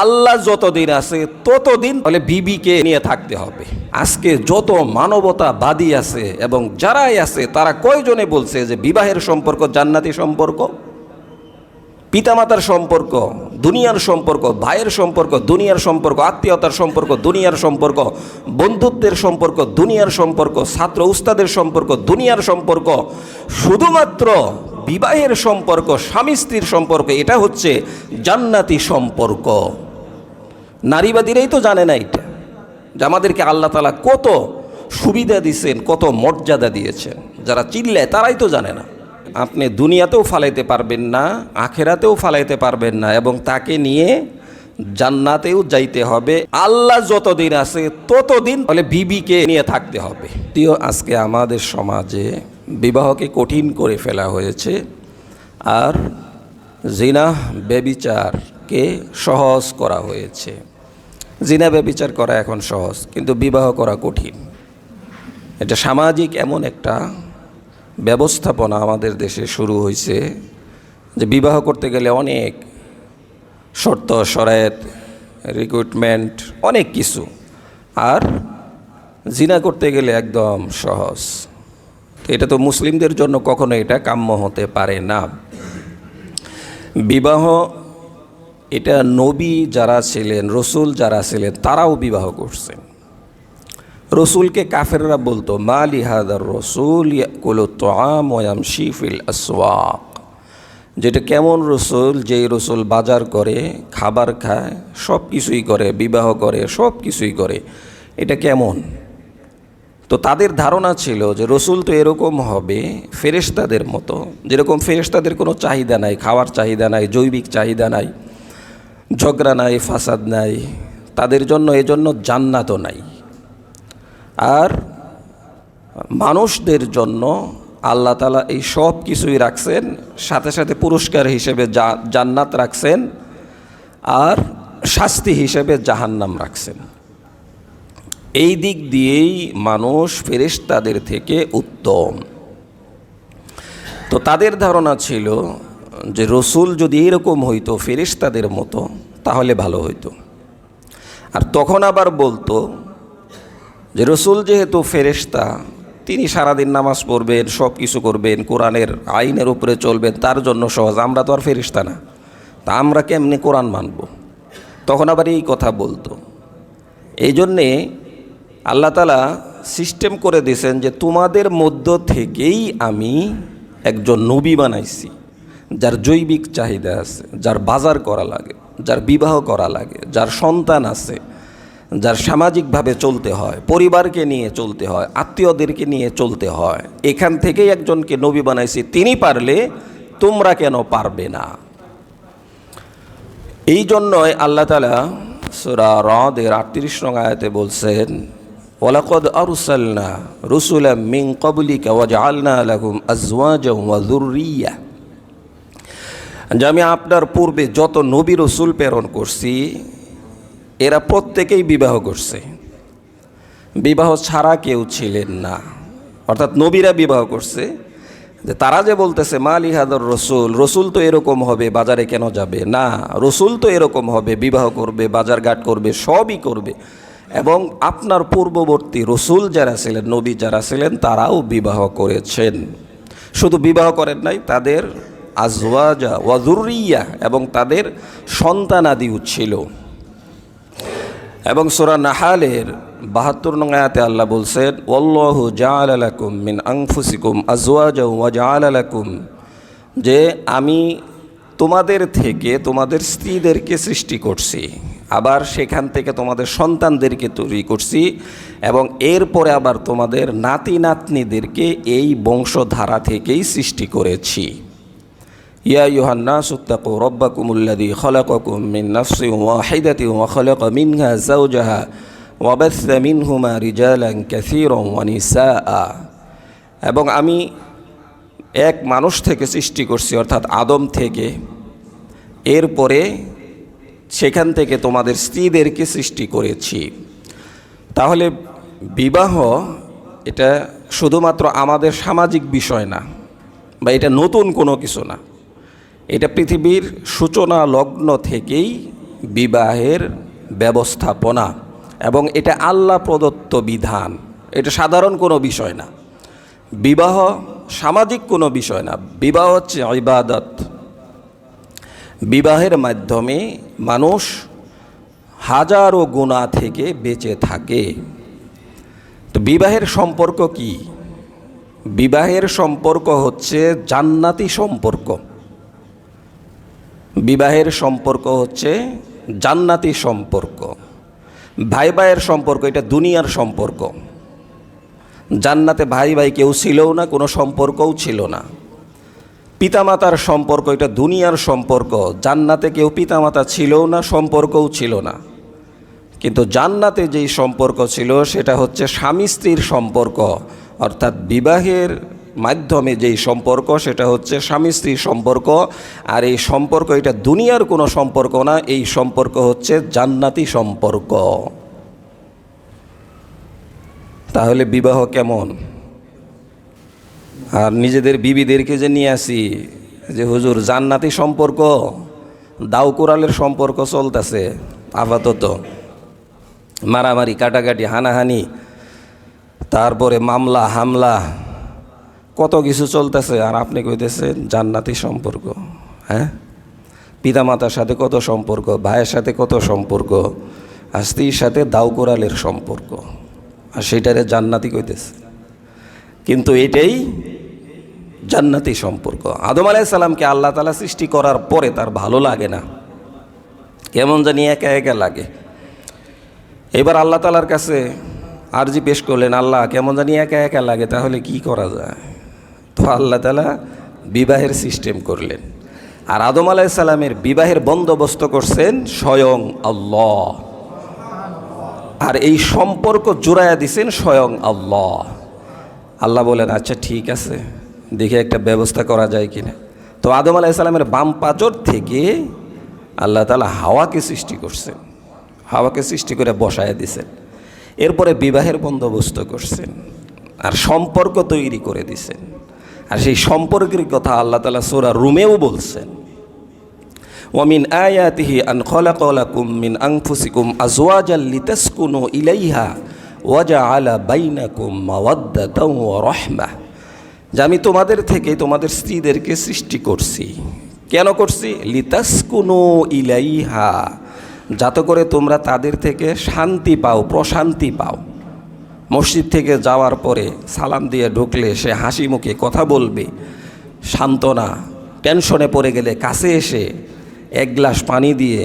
আল্লাহ যতদিন আছে ততদিন বলে বিবিকে নিয়ে থাকতে হবে। আজকে যত মানবতাবাদী আছে এবং যারাই আছে তারা কয়জনে বলছে যে বিবাহের সম্পর্ক জান্নাতি সম্পর্ক, পিতামাতার সম্পর্ক দুনিয়ার সম্পর্ক, ভাইয়ের সম্পর্ক দুনিয়ার সম্পর্ক, আত্মীয়তার সম্পর্ক দুনিয়ার সম্পর্ক, বন্ধুত্বের সম্পর্ক দুনিয়ার সম্পর্ক, ছাত্র উস্তাদের সম্পর্ক দুনিয়ার সম্পর্ক, শুধুমাত্র বিবাহের সম্পর্ক স্বামী স্ত্রীর সম্পর্ক এটা হচ্ছে জান্নাতি সম্পর্ক। নারীবাদীরাই তো জানে না এটা, যে আমাদেরকে আল্লাহ তাআলা কত সুবিধা দিয়েছেন, কত মর্যাদা দিয়েছেন। যারা চিল্লায় তারাই তো জানে না। আপনি দুনিয়াতেও ফালাইতে পারবেন না, আখেরাতেও ফালাইতে পারবেন না, এবং তাকে নিয়ে জান্নাতেও যাইতে হবে। আল্লাহ যতদিন আছে ততদিন বলে বিবিকে নিয়ে থাকতে হবে। আজকে আমাদের সমাজে বিবাহকে কঠিন করে ফেলা হয়েছে, আর জিনা ব্যভিচারকে সহজ করা হয়েছে। জিনা ব্যভিচার করা এখন সহজ, কিন্তু বিবাহ করা কঠিন। এটা সামাজিক এমন একটা ব্যবস্থাপনা আমাদের দেশে শুরু হয়েছে যে বিবাহ করতে গেলে অনেক শর্ত শরায়েত, রিক্রুটমেন্ট, অনেক কিছু, আর জিনা করতে গেলে একদম সহজ। এটা তো মুসলিমদের জন্য কখনো এটা কাম্য হতে পারে না। বিবাহ এটা নবী যারা ছিলেন, রসুল যারা ছিলেন, তারাও বিবাহ করছেন। রসুলকে কাফেররা বলতো মা লিহাদার রসুল ইয়াকুলু তুআম ওয়া ইয়ামশি ফিল আসওয়াক, যেটা কেমন রসুল, যেই রসুল বাজার করে, খাবার খায়, সব কিছুই করে, বিবাহ করে, সব কিছুই করে, এটা কেমন? তো তাদের ধারণা ছিল যে রসুল তো এরকম হবে ফেরেশতাদের মতো, যেরকম ফেরেশতাদের কোনো চাহিদা নাই, খাওয়ার চাহিদা নাই, জৈবিক চাহিদা নাই, ঝগড়া নাই, ফাসাদ নাই তাদের জন্য, এজন্য জান্নাতও নাই। আর মানুষদের জন্য আল্লাহ তাআলা এই সব কিছুই রাখছেন, সাথে সাথে পুরস্কার হিসেবে জান্নাত রাখছেন, আর শাস্তি হিসেবে জাহান্নাম রাখছেন। এই দিক দিয়েই মানুষ ফেরেশতাদের থেকে উত্তম। তো তাদের ধারণা ছিল যে রসুল যদি এরকম হইতো ফেরেশতাদের মতো তাহলে ভালো হইতো। আর তখন আবার বলতো যে রসুল যেহেতু ফেরেশতা, তিনি সারাদিন নামাজ পড়বেন, সব কিছু করবেন, কোরআনের আইনের উপরে চলবেন, তার জন্য সহজ। আমরা তো আর ফেরেশতা না, তা আমরা কেমনি কোরআন মানব? তখন আবার এই কথা বলতো। এই জন্যে আল্লাহ তাআলা সিস্টেম করে দিয়েছেন যে তোমাদের মধ্য থেকেই আমি একজন নবী বানাইছি, যার জৈবিক চাহিদা আছে, যার বাজার করা লাগে, যার বিবাহ করা লাগে, যার সন্তান আছে, যার সামাজিকভাবে চলতে হয়, পরিবারকে নিয়ে চলতে হয়, আত্মীয়দেরকে নিয়ে চলতে হয়, এখান থেকেই একজনকে নবী বানাইছি। তিনি পারলে তোমরা কেন পারবে না? এই জন্যই আল্লাহ তাআলা সূরা রাদের 38 নং আয়াতে বলছেন ওয়ালাকাদ আরসালনা রুসুলাম মিন ক্বাবলিকা ওয়া জাআলনা লাহুম আজওয়াজান ওয়া যুররিয়্যা, যে আমি আপনার পূর্বে যত নবী রসুল প্রেরণ করছি এরা প্রত্যেকেই বিবাহ করছে, বিবাহ ছাড়া কেউ ছিলেন না। অর্থাৎ নবীরা বিবাহ করছে। যে তারা যে বলতেছে মা লিহাদার রসুল, রসুল তো এরকম হবে, বাজারে কেন যাবে না, রসুল তো এরকম হবে, বিবাহ করবে, বাজারঘাট করবে, সবই করবে। এবং আপনার পূর্ববর্তী রসুল যারা ছিলেন, নবী যারা ছিলেন, তারাও বিবাহ করেছেন। শুধু বিবাহ করেন নাই, তাদের আজওয়াজা ওয়া যুররিয়্যা, এবং তাদের সন্তানাদিও ছিল। এবং সূরা নাহালের 72 নং আয়াতে আল্লাহ বলছেন ওয়াল্লাহু জাআলা লাকুম মিন আনফুসিকুম আজওয়াজা ওয়া জাআলা লাকুম, যে আমি তোমাদের থেকে তোমাদের স্ত্রীদেরকে সৃষ্টি করছি, আবার সেখান থেকে তোমাদের সন্তানদেরকে তৈরি করছি, এবং এরপরে আবার তোমাদের নাতি নাতনিদেরকে এই বংশধারা থেকেই সৃষ্টি করেছি। ইয়া আইয়ুহান নাসু ইত্তাকু রাব্বাকুমুল্লাযী খালাকাকুম মিন নাফসিন ওয়াহিদাতিন ওয়া খালাকা মিনহা যাওজাহা ওয়া বাসসা মিনহুমা রিজালান কাসীরান ওয়া নিসাআ, এবং আমি এক মানুষ থেকে সৃষ্টি করছি, অর্থাৎ আদম থেকে, এরপরে সেখান থেকে তোমাদের স্ত্রীদেরকে সৃষ্টি করেছি। তাহলে বিবাহ এটা শুধুমাত্র আমাদের সামাজিক বিষয় না, বা এটা নতুন কোনো কিছু না। এটা পৃথিবীর সূচনা লগ্ন থেকেই বিবাহের ব্যবস্থাপনা, এবং এটা আল্লাহ প্রদত্ত বিধান। এটা সাধারণ কোনো বিষয় না। বিবাহ সামাজিক কোনো বিষয় না। বিবাহ হচ্ছে ইবাদত। বিবাহের মাধ্যমে মানুষ হাজারো গুনাহ থেকে বেঁচে থাকে। তো বিবাহের সম্পর্ক কি? বিবাহের সম্পর্ক হচ্ছে জান্নাতি সম্পর্ক। বিবাহের সম্পর্ক হচ্ছে জান্নাতি সম্পর্ক। ভাই ভাইয়ের সম্পর্ক এটা দুনিয়ার সম্পর্ক। জান্নাতে ভাই ভাই কেউ ছিলও না, কোনো সম্পর্কও ছিল না। পিতামাতার সম্পর্ক এটা দুনিয়ার সম্পর্ক। জান্নাতে কেউ পিতামাতা ছিলও না, সম্পর্কও ছিল না। কিন্তু জান্নাতে যেই সম্পর্ক ছিল সেটা হচ্ছে স্বামী স্ত্রীর সম্পর্ক, অর্থাৎ বিবাহের মাধ্যমে যেই সম্পর্ক সেটা হচ্ছে স্বামী স্ত্রীর সম্পর্ক। আর এই সম্পর্ক এটা দুনিয়ার কোনো সম্পর্ক না, এই সম্পর্ক হচ্ছে জান্নাতি সম্পর্ক। তাহলে বিবাহ কেমন? আর নিজেদের বিবিদেরকে যে নিয়ে আসি যে হুজুর জান্নাতি সম্পর্ক, দাও কোরালের সম্পর্ক চলতেছে আপাতত, মারামারি কাটাকাটি হানাহানি, তারপরে মামলা হামলা, কত কিছু চলতেছে, আর আপনি কইতেছেন জান্নাতি সম্পর্ক। হ্যাঁ, পিতামাতার সাথে কত সম্পর্ক, ভাইয়ের সাথে কত সম্পর্ক, আর স্ত্রীর সাথে দাও কোরালের সম্পর্ক, আর সেটারে জান্নাতি কইতেছে। কিন্তু এটাই জান্নাতি সম্পর্ক। আদম আলাইহিস সালামকে আল্লাহ তাআলা সৃষ্টি করার পরে তার ভালো লাগে না, কেমন জানি একা একা লাগে। এবার আল্লাহ তাআলার কাছে আরজি পেশ করলেন, আল্লাহ কেমন জানি একা একা লাগে, তাহলে কি করা যায়? তো আল্লাহ তাআলা বিবাহের সিস্টেম করলেন। আর আদম আলাইহিস সালামের বিবাহের বন্দোবস্ত করছেন স্বয়ং আল্লাহ। আর এই সম্পর্ক জোড়ায়া দিছেন স্বয়ং আল্লাহ। আল্লাহ বলেন আচ্ছা ঠিক আছে, দেখে একটা ব্যবস্থা করা যায় কিনা। তো আদম আলাইহিস সালামের বাম পাঁজর থেকে আল্লাহ তাআলা হাওয়াকে সৃষ্টি করছেন, হাওয়াকে সৃষ্টি করে বসায় দিছেন। এরপরে বিবাহের বন্দোবস্ত করছেন আর সম্পর্ক তৈরি করে দিছেন। আর সেই সম্পর্কের কথা আল্লাহ তাআলা সূরা রুমেও বলছেন, ওয়ামিন আয়াতিহি আন খালাকা লাকুম মিন আনফুসিকুম আজওয়াজাল লিতাসকুনু ইলাইহা ওয়া জাআলা বাইনাকুম মাওয়াদ্দাতাও ওয়া রাহমাহ। যে আমি তোমাদের থেকে তোমাদের স্ত্রীদেরকে সৃষ্টি করছি। কেন করছি? লিতাসকুনু ইলাইহা, যাতে করে তোমরা তাদের থেকে শান্তি পাও, প্রশান্তি পাও। মসজিদ থেকে যাওয়ার পরে সালাম দিয়ে ঢুকলে সে হাসি মুখে কথা বলবে, সান্ত্বনা। টেনশনে পড়ে গেলে কাছে এসে এক গ্লাস পানি দিয়ে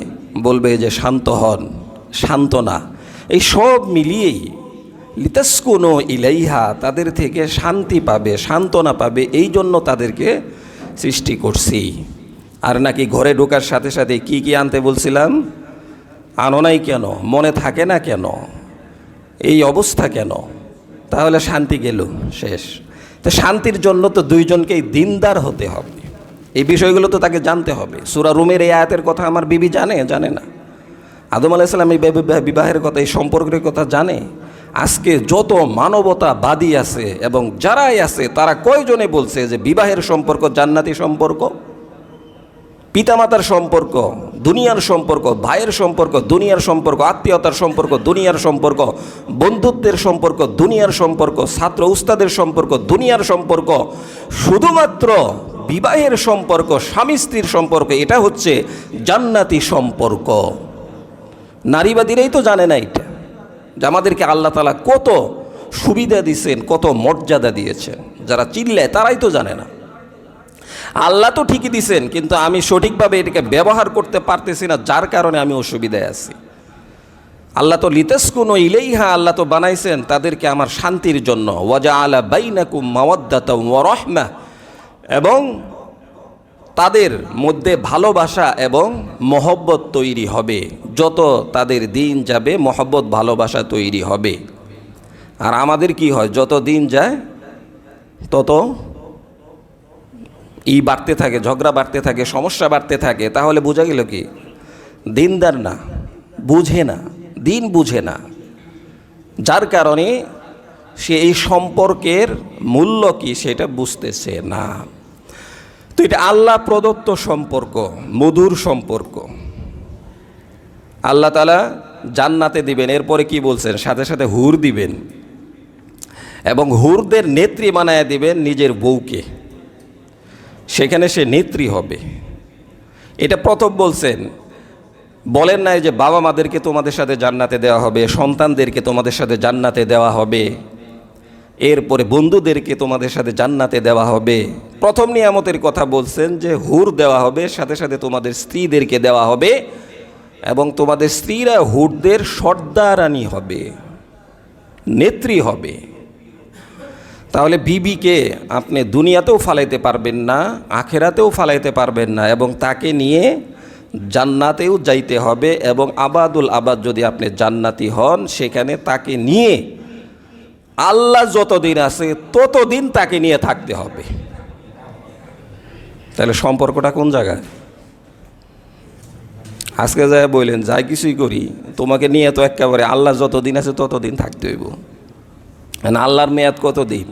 বলবে যে শান্ত হন, সান্ত্বনা। এই সব মিলিয়েই লিতাসকুনু ইলাইহা, তাদের থেকে শান্তি পাবে, সান্ত্বনা পাবে, এই জন্য তাদেরকে সৃষ্টি করছি। আর নাকি ঘরে ঢোকার সাথে সাথে কি কি আনতে বলছিলাম, আনো নাই কেন, মনে থাকে না কেন, এই অবস্থা কেন? তাহলে শান্তি গেল, শেষ। তো শান্তির জন্য তো দুইজনকেই দিনদার হতে হবে, এই বিষয়গুলো তো তাকে জানতে হবে। সূরা রুমের এই আয়াতের কথা আমার বিবি জানে না? আদম আলাইহিস সালাম এই বিবাহের কথা, এই সম্পর্কের কথা জানে? আজকে যত মানবতাবাদী আছে এবং যারাই আছে তারা কয়জনে বলছে যে বিবাহের সম্পর্ক জান্নাতি সম্পর্ক? পিতামাতার সম্পর্ক দুনিয়ার সম্পর্ক, ভাইয়ের সম্পর্ক দুনিয়ার সম্পর্ক, আত্মীয়তার সম্পর্ক দুনিয়ার সম্পর্ক, বন্ধুত্বের সম্পর্ক দুনিয়ার সম্পর্ক, ছাত্র উস্তাদের সম্পর্ক দুনিয়ার সম্পর্ক। শুধুমাত্র বিবাহের সম্পর্ক, স্বামী স্ত্রীর সম্পর্ক, এটা হচ্ছে জান্নাতি সম্পর্ক। নারীবাদীরাই তো জানে না এটা, যে আমাদেরকে আল্লাহ তাআলা কত সুবিধা দিয়েছেন, কত মর্যাদা দিয়েছেন। যারা চিল্লায় তারাই তো জানে না। আল্লাহ তো ঠিকই দিছেন, কিন্তু আমি সঠিকভাবে এটাকে ব্যবহার করতে পারতেছি না, যার কারণে আমি অসুবিধায় আছি। আল্লাহ তো লিতাসকুনু ইলাইহা, আল্লাহ তো বানাইছেন তাদেরকে আমার শান্তির জন্য। ওয়া জাআলা বাইনাকুম মাওয়াদ্দাতাও ওয়া রাহমাহ, এবং তাদের মধ্যে ভালোবাসা এবং মহব্বত তৈরি হবে। যত তাদের দিন যাবে মহব্বত ভালোবাসা তৈরি হবে। আর আমাদের কি হয়, যত দিন যায় তত বাড়তে থাকে, ঝগড়া বাড়তে থাকে, সমস্যা বাড়তে থাকে। তাহলে বোঝা গেল কি, দিনদার না, বুঝে না, দিন বুঝে না, যার কারণে সে এই সম্পর্কের মূল্য কি সেটা বুঝতেছে না। তো এটা আল্লাহ প্রদত্ত সম্পর্ক, মধুর সম্পর্ক। আল্লাহ তাআলা জান্নাতে দিবেন, এরপরে কি বলছেন, সাথে সাথে হুর দিবেন এবং হুরদের নেত্রী বানায় দিবেন নিজের বউকে, সেখানে সে নেত্রী হবে। এটা প্রথম বলছেন, বলেন নাই যে বাবা মাদেরকে তোমাদের সাথে জান্নাতে দেওয়া হবে, সন্তানদেরকে তোমাদের সাথে জান্নাতে দেওয়া হবে, এরপরে বন্ধুদেরকে তোমাদের সাথে জান্নাতে দেওয়া হবে। প্রথম নিয়ামতের কথা বলছেন যে হুর দেওয়া হবে, সাথে সাথে তোমাদের স্ত্রীদেরকে দেওয়া হবে এবং তোমাদের স্ত্রীরা হুরদের সর্দারানী হবে, নেত্রী হবে। তাহলে বিবিকে আপনি দুনিয়াতেও ফালাইতে পারবেন না, আখেরাতেও ফালাইতে পারবেন না, এবং তাকে নিয়ে জান্নাতেও যাইতে হবে, এবং আবাদুল আবাদ যদি আপনি জান্নাতি হন সেখানে তাকে নিয়ে আল্লাহ যতদিন আছে ততদিন তাকে নিয়ে থাকতে হবে। তাহলে সম্পর্কটা কোন জায়গায়? আজকে যায় বললেন যাই কিছুই করি তোমাকে নিয়ে তো একেবারে আল্লাহ যতদিন আছে ততদিন থাকতে হইব। আল্লাহর মেয়াদ কতদিন?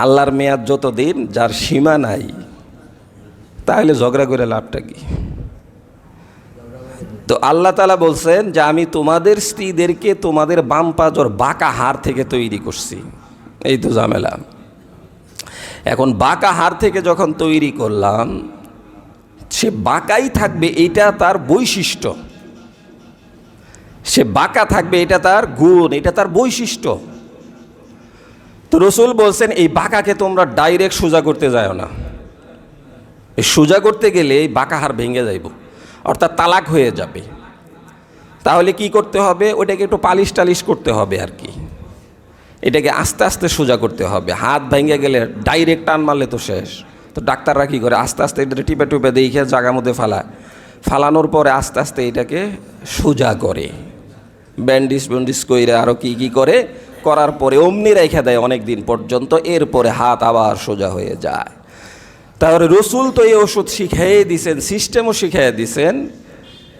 আল্লাহর মেয়াদ যতদিন, যার সীমা নাই। তাহলে ঝগড়া করে লাভটা কি? তো আল্লাহ তাআলা বলছেন যে আমি তোমাদের স্ত্রীদেরকে তোমাদের বাম পাজর বাঁকা হাড় থেকে তৈরি করছি। এই তো ঝামেলা। এখন বাঁকা হাড় থেকে যখন তৈরি করলাম, সে বাঁকাই থাকবে, এটা তার বৈশিষ্ট্য। সে বাঁকা থাকবে, এটা তার গুণ, এটা তার বৈশিষ্ট্য। তো রসুল বলছেন এই বাঁকাকে তোমরা ডাইরেক্ট সোজা করতে যাও না। এই সোজা করতে গেলে এই বাঁকা হাড় ভেঙে যাইব, অর্থাৎ তালাক হয়ে যাবে। তাহলে কি করতে হবে? ওটাকে একটু পালিশ টালিশ করতে হবে আর কি। এটাকে আস্তে আস্তে সোজা করতে হবে। হাত ভেঙে গেলে ডাইরেক্ট টান মারলে তো শেষ। তো ডাক্তাররা কী করে? আস্তে আস্তে এটা টিপে টিপে দেখে জায়গার মধ্যে ফালানোর পরে আস্তে আস্তে এটাকে সোজা করে, ব্যান্ডিজ ব্যান্ডিজ করে আরও কী করে, করার পরে অমনি রেখে দেয় অনেক দিন পর্যন্ত। এরপরে হাত আবার সোজা হয়ে যায়। তাহলে রসুল তো এই ওষুধ শিখিয়ে দিছেন, সিস্টেমও শিখিয়ে দিছেন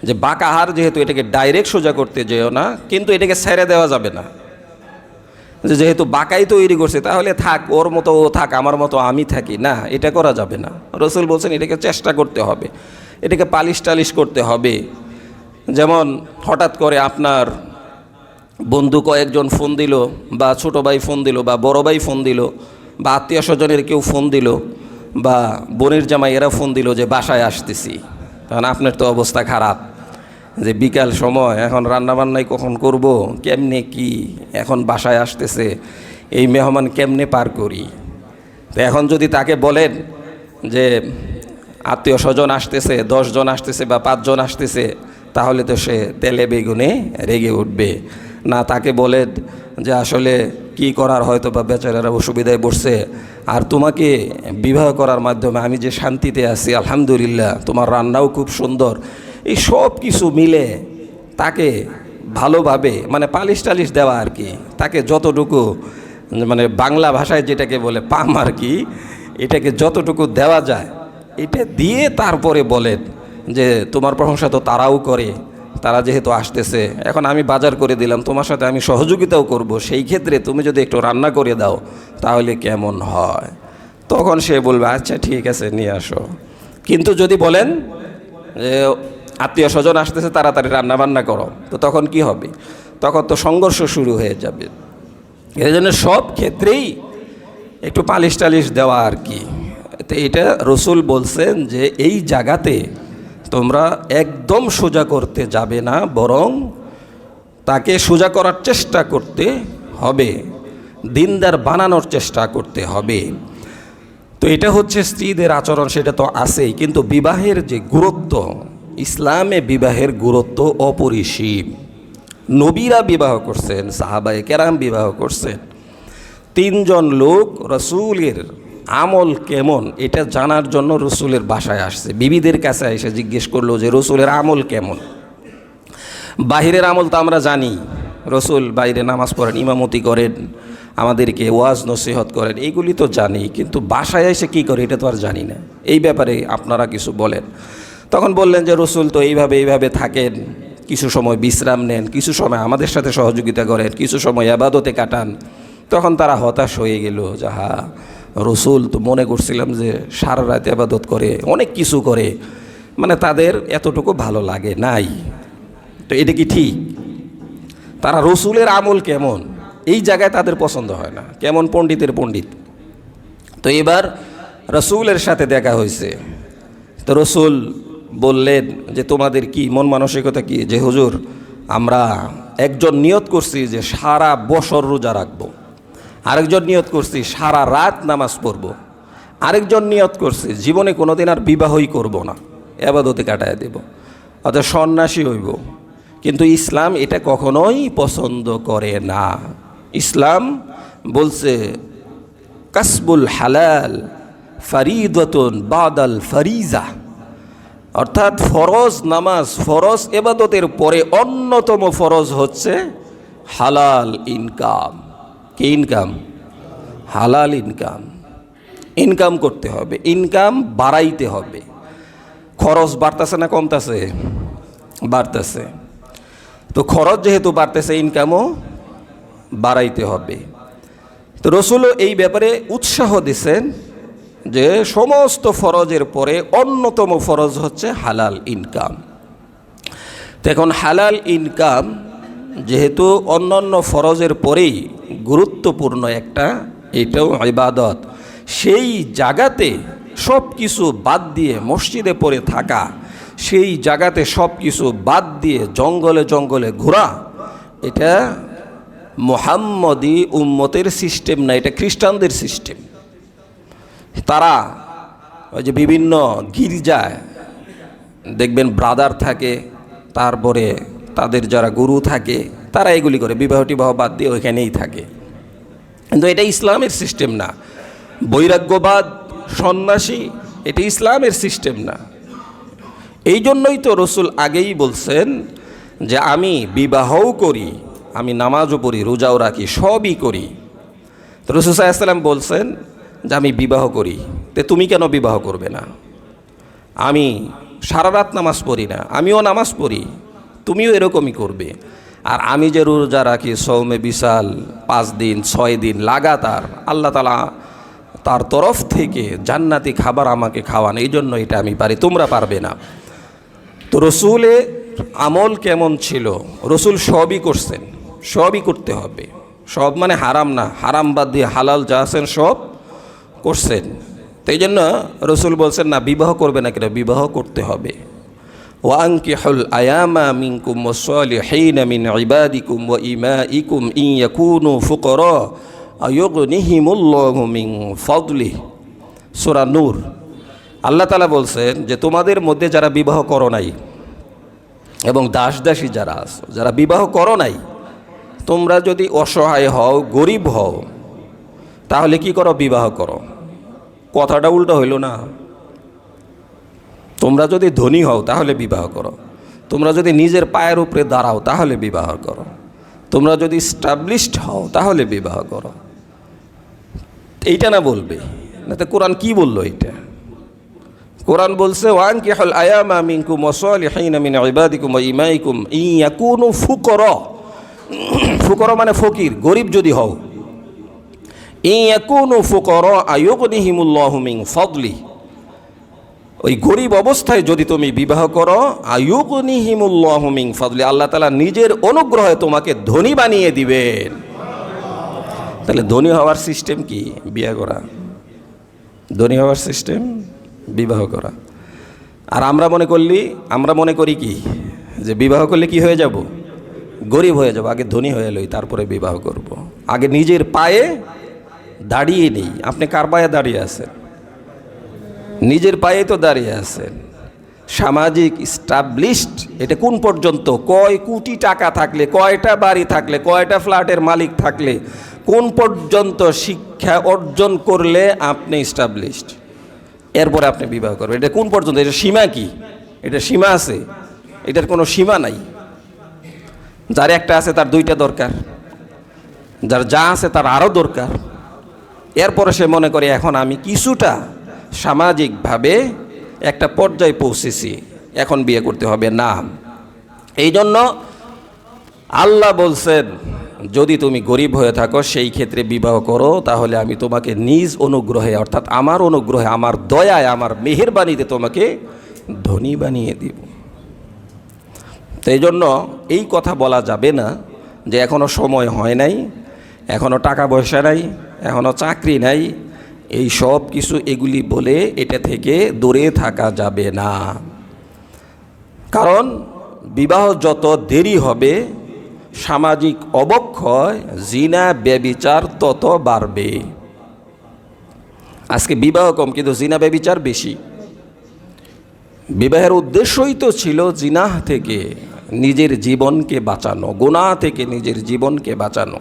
যে বাঁকা হাড় যেহেতু, এটাকে ডাইরেক্ট সোজা করতে যেও না, কিন্তু এটাকে ছেড়ে দেওয়া যাবে না। যেহেতু বাঁকাই তৈরি করছে তাহলে থাক, ওর মতো ও থাক, আমার মতো আমি থাকি, না, এটা করা যাবে না। রসুল বলছেন এটাকে চেষ্টা করতে হবে, এটাকে পালিশ টালিশ করতে হবে। যেমন হঠাৎ করে আপনার বন্ধু কয়েকজন ফোন দিল, বা ছোটো ভাই ফোন দিল, বা বড় ভাই ফোন দিল, বা আত্মীয় স্বজনের কেউ ফোন দিল, বা বোনের জামাই এরা ফোন দিল যে বাসায় আসতেছি। তখন আপনার তো অবস্থা খারাপ, যে বিকাল সময়, এখন রান্নাবান্নাই কখন করব, কেমনে কি, এখন বাসায় আসতেছে, এই মেহমান কেমনে পার করি। তো এখন যদি তাকে বলেন যে আত্মীয় স্বজন আসতেছে, 10 জন আসতেছে বা 5 জন আসতেছে, তাহলে তো সে তেলে বেগুনে রেগে উঠবে। না, তাকে বলেন যে আসলে কি করার, হয়তো বা বেচারারা অসুবিধায় পড়ছে, আর তোমাকে বিবাহ করার মাধ্যমে আমি যে শান্তিতে আছি, আলহামদুলিল্লাহ, তোমার রান্নাও খুব সুন্দর, এই সব কিছু মিলে তাকে ভালোভাবে মানে পালিশ টালিশ দেওয়া আর কি, তাকে যতটুকু মানে বাংলা ভাষায় যেটাকে বলে পাম আর কি, এটাকে যতটুকু দেওয়া যায় এটা দিয়ে তারপরে বলেন যে তোমার প্রশংসা তো তারাও করে, তারা যেহেতু আসতেছে, এখন আমি বাজার করে দিলাম, তোমার সাথে আমি সহযোগিতাও করব, সেই ক্ষেত্রে তুমি যদি একটু রান্না করে দাও তাহলে কেমন হয়। তখন সে বলবে আচ্ছা ঠিক আছে নিয়ে আসো। কিন্তু যদি বলেন যে আত্মীয় স্বজন আসতেছে, তাড়াতাড়ি রান্না বান্না করো, তো তখন কি হবে? তখন তো সংঘর্ষ শুরু হয়ে যাবে। এই জন্য সব ক্ষেত্রেই একটু পালিশ টালিশ দেওয়া আর কি। তো এটা রসুল বলছেন যে এই জায়গাতে তোমরা একদম সোজা করতে যাবে না, বরং তাকে সোজা করার চেষ্টা করতে হবে, দিনদার বানানোর চেষ্টা করতে হবে। তো এটা হচ্ছে স্ত্রীদের আচরণ, সেটা তো আছেই। কিন্তু বিবাহের যে গুরুত্ব, ইসলামে বিবাহের গুরুত্ব অপরিসীম। নবীরা বিবাহ করছেন, সাহাবায়ে কেরাম বিবাহ করছেন। 3 জন লোক রসুলের আমল কেমন এটা জানার জন্য রসুলের বাসায় আসছে, বিবিদের কাছে এসে জিজ্ঞেস করলো যে রসুলের আমল কেমন। বাহিরের আমল তো আমরা জানি, রসুল বাইরে নামাজ পড়েন, ইমামতি করেন, আমাদেরকে ওয়াজ নসিহত করেন, এইগুলি তো জানি, কিন্তু বাসায় এসে কী করে এটা তো আর জানি না। এই ব্যাপারে আপনারা কিছু বলেন। তখন বললেন যে রসুল তো এইভাবে থাকেন, কিছু সময় বিশ্রাম নেন, কিছু সময় আমাদের সাথে সহযোগিতা করেন, কিছু সময় ইবাদতে কাটান। তখন তারা হতাশ হয়ে গেল, যাহা রসুল তো মনে করছিলাম যে সারা রাত ইবাদত করে, অনেক কিছু করে, মানে তাদের এতটুকু ভালো লাগে নাই। তো এটা কি ঠিক? তারা রসুলের আমল কেমন এই জায়গায় তাদের পছন্দ হয় না, কেমন পণ্ডিতের পণ্ডিত। তো এবার রসুলের সাথে দেখা হয়েছে, তো রসুল বললেন যে তোমাদের কি মন মানসিকতা কি? যে হুজুর, আমরা একজন নিয়ত করছি যে সারা বছর রোজা রাখবো, আরেকজন নিয়ত করছি সারা রাত নামাজ পড়ব, আরেকজন নিয়ত করছি জীবনে কোনোদিন আর বিবাহই করব না, এবাদতে কাটায় দেব, অর্থাৎ সন্ন্যাসী হইব। কিন্তু ইসলাম এটা কখনোই পছন্দ করে না। ইসলাম বলছে কাসবুল হালাল ফারিদাতুন বাদাল ফারিজা, অর্থাৎ ফরজ নামাজ, ফরজ এবাদতের পরে অন্যতম ফরজ হচ্ছে হালাল ইনকাম। কি ইনকাম? হালাল ইনকাম। ইনকাম করতে হবে, ইনকাম বাড়াইতে হবে। খরচ বাড়তেছে না কমতেছে? বাড়তেছে। তো খরচ যেহেতু বাড়তেছে, ইনকামও বাড়াইতে হবে। তো রসুলও এই ব্যাপারে উৎসাহ দিছেন যে সমস্ত ফরজের পরে অন্যতম ফরজ হচ্ছে হালাল ইনকাম। তো এখন হালাল ইনকাম যেহেতু অন্যান্য ফরজের পরেই গুরুত্বপূর্ণ একটা, এটাও ইবাদত, সেই জায়গাতে সব কিছু বাদ দিয়ে মসজিদে পড়ে থাকা, সেই জায়গাতে সব কিছু বাদ দিয়ে জঙ্গলে জঙ্গলে ঘোরা, এটা মুহাম্মদী উম্মতের সিস্টেম না, এটা খ্রিস্টানদের সিস্টেম। তারা ওই যে বিভিন্ন গির্জায় দেখবেন ব্রাদার থাকে, তারপরে তাদের যারা গুরু থাকে, তারা এগুলি করে বিবাহ টিবাহ বাদ দিয়ে ওইখানেই থাকে। কিন্তু এটা ইসলামের সিস্টেম না। বৈরাগ্যবাদ, সন্ন্যাসী, এটা ইসলামের সিস্টেম না। এই জন্যই তো রসুল আগেই বলছেন যে আমি বিবাহও করি, আমি নামাজও পড়ি, রোজাও রাখি, সবই করি। তো রসুল সাল্লাল্লাহু আলাইহি ওয়াসাল্লাম বলছেন যে আমি বিবাহ করি, তো তুমি কেন বিবাহ করবে না? আমি সারা রাত নামাজ পড়ি না, আমিও নামাজ পড়ি, তুমিও এরকমই করবে। আর আমি যে রোজা রাখি সৌমে বিশাল 5 দিন 6 দিন লাগাতার, আল্লাহ তাআলা তার তরফ থেকে জান্নাতি খাবার আমাকে খাওয়ান, এই জন্য এটা আমি পারি, তোমরা পারবে না। তো রসুলের আমল কেমন ছিল? রসুল সবই করছেন, সবই করতে হবে। সব মানে হারাম না, হারাম বাদ দিয়ে হালাল যা আছেন সব করছেন। তো এই জন্য রসুল বলছেন না বিবাহ করবে না, কেন? বিবাহ করতে হবে। ওয়ানকিহুল আয়ামা মিনকুম ওয়াসসালিহিনা মিন ইবাদিকুম ওয়া ইমাইকুম ইন ইয়াকুনু ফুকারা আয়ুগনিহিমুল্লাহু মিন ফাদলিহি। সূরা নূর। আল্লাহ তাআলা বলছেন যে তোমাদের মধ্যে যারা বিবাহ করো নাই এবং দাস দাসী যারা আছো, যারা বিবাহ করো নাই, তোমরা যদি অসহায় হও, গরিব হও, তাহলে কি করো? বিবাহ করো। কথাটা উল্টো হইল না? তোমরা যদি ধনী হও তাহলে বিবাহ করো, তোমরা যদি নিজের পায়ের উপরে দাঁড়াও তাহলে বিবাহ করো, তোমরা যদি স্টাবলিশড হও তাহলে বিবাহ করো। এইটা না বলবে না তো কোরআন কি বললো? এইটা কোরআন বলছে ওয়ানকিহুল আয়ামা মিনকুম ওয়াসসালিহিনা মিন ইবাদিকুম ওয়া ইমাইকুম ইন ইয়াকুনু ফুকারা। ফুকারা মানে ফকির, গরিব যদি হও। ইন ইয়াকুনু ফুকারা আয়ুগনিহিমুল্লাহু মিন ফাদলিহি, ওই গরিব অবস্থায় যদি তুমি বিবাহ করো, আয়ুগনিহিমুল্লাহু মিন ফাদলিহি, আল্লাহ তাআলা নিজের অনুগ্রহে তোমাকে ধনী বানিয়ে দিবেন। তাহলে ধনী হওয়ার সিস্টেম কি? বিয়ে করা। ধনী হওয়ার সিস্টেম বিবাহ করা। আর আমরা মনে করি কি যে বিবাহ করলে কি হয়ে যাব? গরিব হয়ে যাব। আগে ধনী হয়ে লই, তারপরে বিবাহ করব। আগে নিজের পায়ে দাঁড়িয়ে নেই। আপনি কার পায়ে দাঁড়িয়ে আছেন? নিজের পায়ে তো দাঁড়িয়ে আছেন। সামাজিক স্টাবলিশড এটা কোন পর্যন্ত? কয় কোটি টাকা থাকলে, কয়টা বাড়ি থাকলে, কয়টা ফ্ল্যাটের মালিক থাকলে, কোন পর্যন্ত শিক্ষা অর্জন করলে আপনি স্টাবলিশড, এরপরে আপনি বিবাহ করবেন। এটা কোন পর্যন্ত? এটা সীমা কি? এটা সীমা আছে? এটার কোনো সীমা নাই। যার একটা আছে তার 2টা দরকার, যার যা আছে তার আরও দরকার। এরপরে সে মনে করে এখন আমি কিছুটা সামাজিকভাবে একটা পর্যায়ে পৌঁছেছি, এখন বিয়ে করতে হবে না। এই জন্য আল্লাহ বলছেন যদি তুমি গরিব হয়ে থাকো সেই ক্ষেত্রে বিবাহ করো, তাহলে আমি তোমাকে নিজ অনুগ্রহে, অর্থাৎ আমার অনুগ্রহে, আমার দয়ায়, আমার মেহেরবানিতে তোমাকে ধনী বানিয়ে দিব। তো এই জন্য এই কথা বলা যাবে না যে এখনও সময় হয় নাই, এখনও টাকা পয়সা নাই, এখনও চাকরি নাই, এই সব কিছু এগুলি বলে এটা থেকে দূরে থাকা যাবে না। কারণ বিবাহ যত দেরি হবে, সামাজিক অবক্ষয়, জিনা ব্যভিচার তত বাড়বে। আজকে বিবাহ কম, কিন্তু জিনা ব্যভিচার বেশি। বিবাহের উদ্দেশ্যই তো ছিল জিনা থেকে নিজের জীবনকে বাঁচানো, গুনাহ থেকে নিজের জীবনকে বাঁচানো।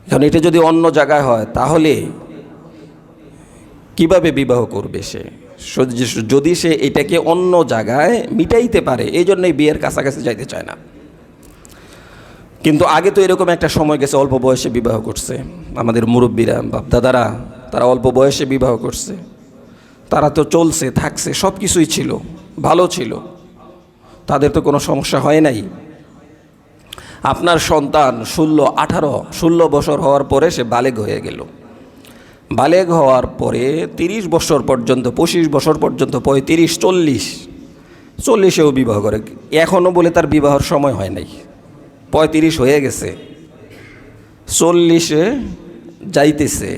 এখন এটা যদি অন্য জায়গায় হয় তাহলে কিভাবে বিবাহ করবে সে? যদি সে এটাকে অন্য জায়গায় মিটাইতে পারে, এই জন্যই বিয়ের কাছাকাছি যাইতে চায় না। কিন্তু আগে তো এরকম একটা সময় গেছে, অল্প বয়সে বিবাহ করছে আমাদের মুরব্বীরা, বাপ দাদারা, তারা অল্প বয়সে বিবাহ করছে। তারা তো চলছে, থাকছে, সব কিছুই ছিল, ভালো ছিল, তাদের তো কোনো সমস্যা হয় নাই। আপনার সন্তান 16 বছর হওয়ার পরে সে বালেগ হয়ে গেল। বালেগ হওয়ার পরে 30 বছর পর্যন্ত, 25 বছর পর্যন্ত, 35, 40-এও বিবাহ করে। এখনও বলে তার বিবাহের সময় হয় নাই, 35 হয়ে গেছে, 40-এ যাইতেছে।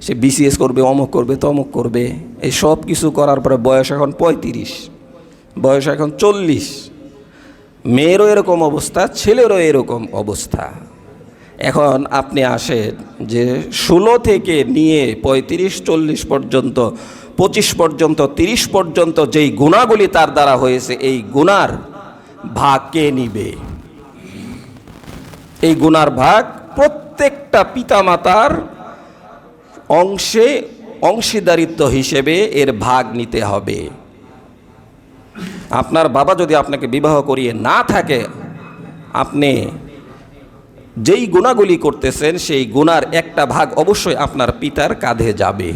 সে বিসিএস করবে, অমুক করবে, তমুক করবে, এই সব কিছু করার পরে বয়স এখন 35, বয়স এখন 40। মেয়েরও এরকম অবস্থা, ছেলেরও এরকম অবস্থা। এখন আপনি আসেন যে 16 থেকে নিয়ে 35, 40 পর্যন্ত, 25 পর্যন্ত, 30 পর্যন্ত যেই গুণাগুলি তার দ্বারা হয়েছে, এই গুনার ভাগ কে নিবে? এই গুনার ভাগ প্রত্যেকটা পিতামাতার অংশীদারিত্ব হিসেবে এর ভাগ নিতে হবে। আপনার বাবা যদি আপনাকে বিবাহ করিয়ে না থাকে, আপনি যেই গুণাগুলি করতেছেন সেই গুনার একটা ভাগ অবশ্যই আপনার পিতার কাঁধে যাবে,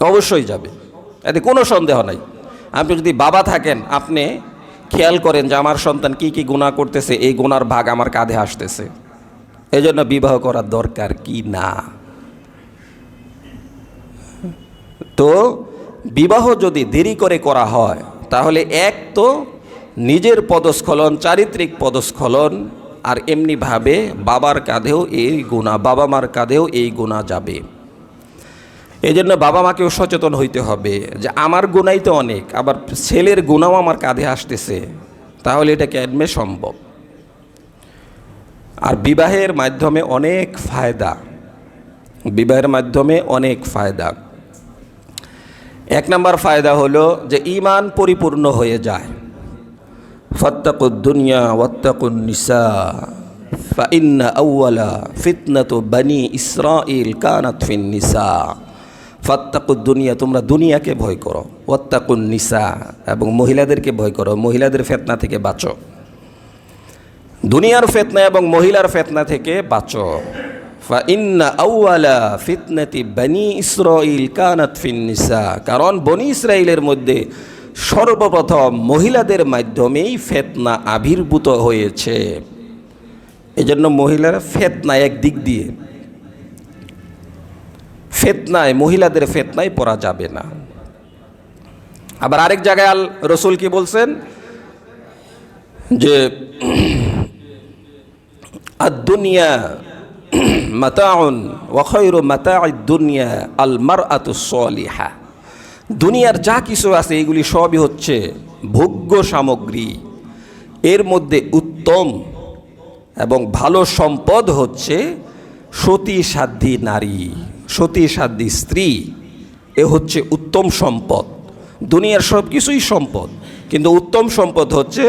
অবশ্যই যাবে, এতে কোনো সন্দেহ নাই। আপনি যদি বাবা থাকেন, আপনি খেয়াল করেন যে আমার সন্তান কি কি গুনাহ করতেছে, এই গুনার ভাগ আমার কাঁধে আসতেছে, এই জন্য বিবাহ করার দরকার কি না। তো বিবাহ যদি দেরি করে করা হয় তাহলে এক তো নিজের পদস্খলন, চারিত্রিক পদস্খলন, আর এমনিভাবে বাবার কাঁধেও এই গুনাহ, বাবা মার কাঁধেও এই গুনাহ যাবে। এই জন্য বাবা মাকেও সচেতন হইতে হবে যে আমার গুনাই তো অনেক, আবার ছেলের গুনাও আমার কাঁধে আসতেছে, তাহলে এটা কেমনে সম্ভব? আর বিবাহের মাধ্যমে অনেক ফায়দা, বিবাহের মাধ্যমে অনেক ফায়দা। 1 নম্বর ফায়দা হলো যে ঈমান পরিপূর্ণ হয়ে যায়। ফাত্তাকুদ দুনিয়া ওয়াত্তাকুন নিসা ফাইন্না আউওয়ালা ফিতনাতু বনি ইসরাঈল কানাত ফিন নিসা। ফাত্তাকুদ দুনিয়া, তোমরা দুনিয়াকে ভয় করো, ওয়াত্তাকুন নিসা, এবং মহিলাদেরকে ভয় করো, মহিলাদের ফিতনা থেকে বাঁচো। দুনিয়ার ফিতনা এবং মহিলার ফিতনা থেকে বাঁচো। ফাইন্না আউওয়ালা ফিতনাতি বনি ইসরাঈল কানাত ফিন নিসা, কারণ বনি ইসরাইলের মধ্যে সর্বপ্রথম মহিলাদের মাধ্যমেই ফিতনা আবির্ভূত হয়েছে। এজন্য মহিলারা ফিতনা, একদিক দিয়ে ফিতনায়, মহিলাদের ফিতনায় পড়া যাবে না। আবার আরেক জায়গায় রাসূল কি বলছেন যে আদ-দুনিয়া মাতাউন ওয়া খায়রু মাতা'id দুনিয়া আল মারআতুস সালিহা। দুনিয়ার যা কিছু আছে এগুলি সবই হচ্ছে ভোগ্য সামগ্রী, এর মধ্যে উত্তম এবং ভালো সম্পদ হচ্ছে সতী সাধ্বী নারী, সতী সাধ্বী স্ত্রী, এ হচ্ছে উত্তম সম্পদ। দুনিয়ার সব কিছুই সম্পদ, কিন্তু উত্তম সম্পদ হচ্ছে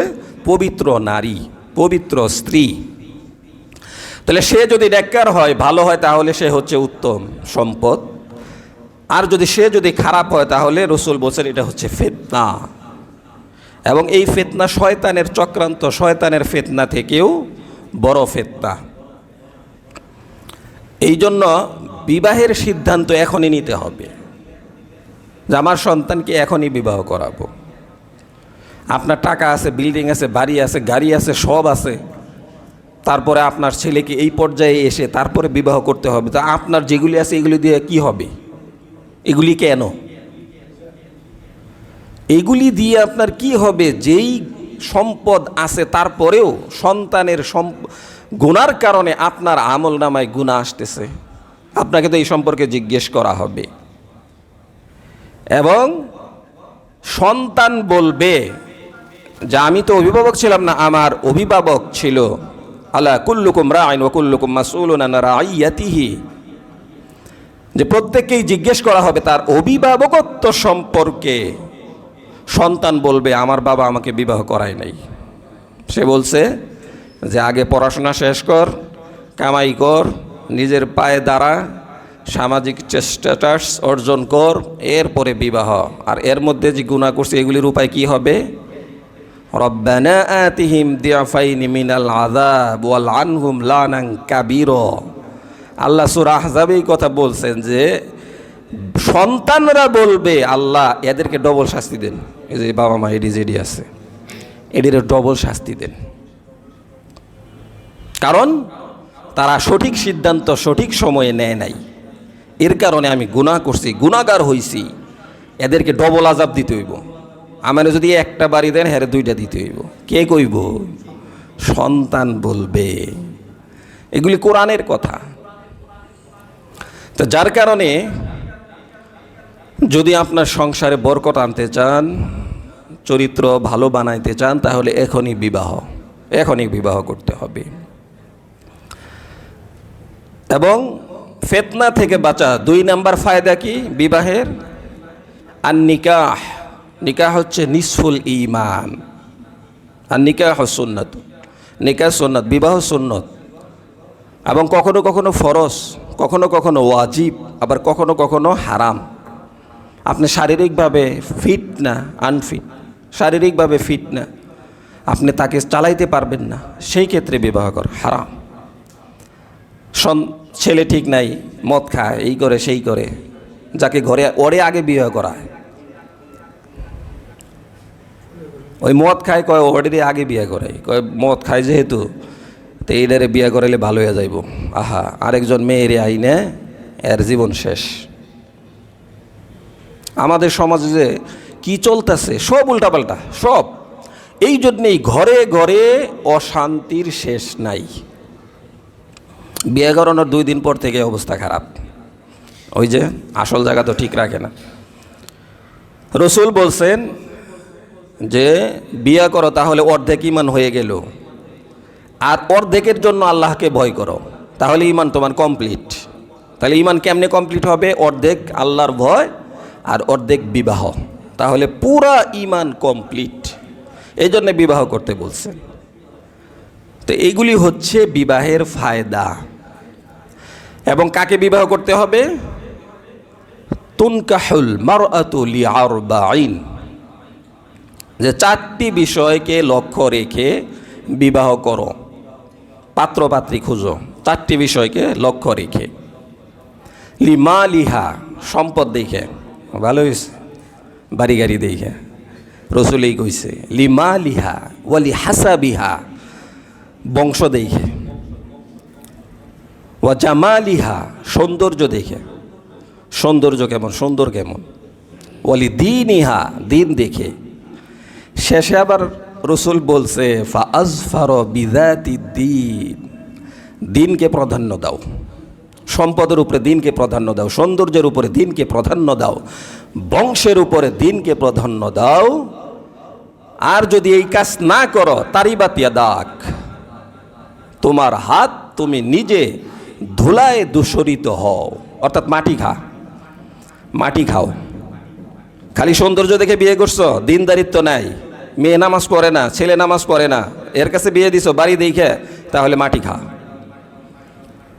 পবিত্র নারী, পবিত্র স্ত্রী। তাহলে সে যদি নেককার হয়, ভালো হয়, তাহলে সে হচ্ছে উত্তম সম্পদ। আর সে যদি খারাপ হয়, তাহলে রাসূল বলেন এটা হচ্ছে ফিতনা। এবং এই ফিতনা শয়তানের চক্রান্ত, শয়তানের ফিতনা থেকেও বড় ফিতনা। এই জন্য বিবাহের সিদ্ধান্ত এখনই নিতে হবে যে আমার সন্তানকে এখনই বিবাহ করাবো। আপনার টাকা আছে, বিল্ডিং আছে, বাড়ি আছে, গাড়ি আছে, সব আছে, তারপরে আপনার ছেলেকে এই পর্যায়ে এসে তারপরে বিবাহ করতে হবে। তা আপনার যেগুলি আছে এগুলি দিয়ে কি হবে? এগুলি কেন? এগুলি দিয়ে আপনার কি হবে? যেই সম্পদ আছে, তারপরেও সন্তানের গুনার কারণে আপনার আমল নামায় গুনাহ আসতেছে, আপনাকে তো এই সম্পর্কে জিজ্ঞেস করা হবে। এবং সন্তান বলবে যে আমি তো অভিভাবক ছিলাম না, আমার অভিভাবক ছিল। আলা কুল্লুকুম রাইন ওয়া কুল্লুকুম মাসউলুন আন রাইয়াতিহি, যে প্রত্যেককেই জিজ্ঞেস করা হবে তার অভিভাবকত্ব সম্পর্কে। সন্তান বলবে আমার বাবা আমাকে বিবাহ করায় নাই, সে বলছে যে আগে পড়াশোনা শেষ কর, কামাই কর, নিজের পায়ে দাঁড়া, সামাজিক স্ট্যাটাস অর্জন কর, এরপরে বিবাহ। আর এর মধ্যে যে গুনাহ করছে এগুলির উপায় কি হবে? রব্বানা আতিহিম দিআফাইনি মিনাল আযাব ওয়াল আনহুম লানান কাবীরা। আল্লাহ সূরা আহজাবে এই কথা বলছেন যে সন্তানরা বলবে আল্লাহ এদেরকে ডবল শাস্তি দেন। এই যে বাবা মা এডি জেডি আছে, এদের ডবল শাস্তি দেন, কারণ তারা সঠিক সিদ্ধান্ত সঠিক সময়ে নেয় নাই। এর কারণে আমি গুনাহ করছি, গুনাহগার হইছি, এদেরকে ডবল আযাব দিতে হইব। আমার যদি একটা বাড়ি দেন হ্যাঁ দুইটা দিতে হইব। কে কইব? সন্তান বলবে। এগুলি কোরআনের কথা। তো যার কারণে যদি আপনার সংসারে বরকত আনতে চান, চরিত্র ভালো বানাইতে চান, তাহলে এখনই বিবাহ করতে হবে। এবং ফিতনা থেকে বাঁচা 2 নাম্বার ফায়দা কি বিবাহের? আর নিকাহ, নিকাহ হচ্ছে নিসফুল ঈমান। আর নিকাহ সুন্নাত, নিকাহ সুন্নাত, বিবাহ সুন্নত, এবং কখনো কখনো ফরজ, কখনো কখনো ওয়াজিব, আবার কখনো কখনো হারাম। আপনি শারীরিকভাবে ফিট না, আনফিট, শারীরিকভাবে ফিট না, আপনি তাকে চালাইতে পারবেন না, সেই ক্ষেত্রে বিবাহ করা হারাম। ছেলে ঠিক নাই, মদ খায়, এই করে সেই করে, যাকে ঘরে ওরে আগে বিবাহ করায়, ওই মদ খায় কয় ওরে আগে বিয়ে করে, কয় মদ খায় যেহেতু তো এইটারে বিয়ে করাইলে ভালো হয়ে যাইব। আহা, আরেকজন মেয়েরে আইনে এর জীবন শেষ। আমাদের সমাজে যে কি চলতেছে সব উল্টাপাল্টা সব। এই জন্যেই ঘরে ঘরে অশান্তির শেষ নাই। বিয়ে করানোর 2 দিন পর থেকে অবস্থা খারাপ, ওই যে আসল জায়গা তো ঠিক রাখে না। রসুল বলছেন যে বিয়ে করো তাহলে অর্ধেক ঈমান হয়ে গেল, আর অর্ধেকের জন্য আল্লাহকে ভয় করো, তাহলে ঈমান তোমার কমপ্লিট। তাহলে ঈমান কেমনে কমপ্লিট হবে? অর্ধেক আল্লাহর ভয় আর অর্ধেক বিবাহ, তাহলে পুরা ঈমান কমপ্লিট। এই জন্য বিবাহ করতে বলছেন। তো এইগুলি হচ্ছে বিবাহের ফায়দা। এবং কাকে বিবাহ করতে হবে? তুনকাহুল মারআতু লিআরবাঈন, যে 4টি বিষয়কে লক্ষ্য রেখে বিবাহ করো, পাত্রপাত্রী খুঁজো 4টি বিষয়কে লক্ষ্য রেখে। লিমালিহা, সম্পদ দেখে, ভালো হয়েছে, বাড়ি গাড়ি দেখে, রসুলেই কইছে। লিমালিহা ওয়ালি হাসাবিহা, বংশ দেখে। ওয়া জামালিহা, সৌন্দর্য দেখে, সৌন্দর্য কেমন, সুন্দর কেমন। ওয়ালি দীনিহা, দিন দেখে। শেষে আবার রসুল বলছে ফাআজফার বিযাতি দ্বীন, দিনকে প্রাধান্য দাও। সম্পদের উপরে দিনকে প্রাধান্য দাও, সৌন্দর্যের উপরে দিনকে প্রাধান্য দাও, বংশের উপরে দিনকে প্রাধান্য দাও। আর যদি এই কাজ না করো, তারিবাত ইয়াদাক, তোমার হাত তুমি নিজে ধুলায় দূষরিত হও। অর্থাৎ মাটি খাও। খালি সৌন্দর্য দেখে বিয়ে করছো, দিনদারিত্ব নাই, মেয়ে নামাজ পড়ে না, ছেলে নামাজ পড়ে না, এর কাছে বিয়ে দিছো বাড়ি দেখে, তাহলে মাটি খা।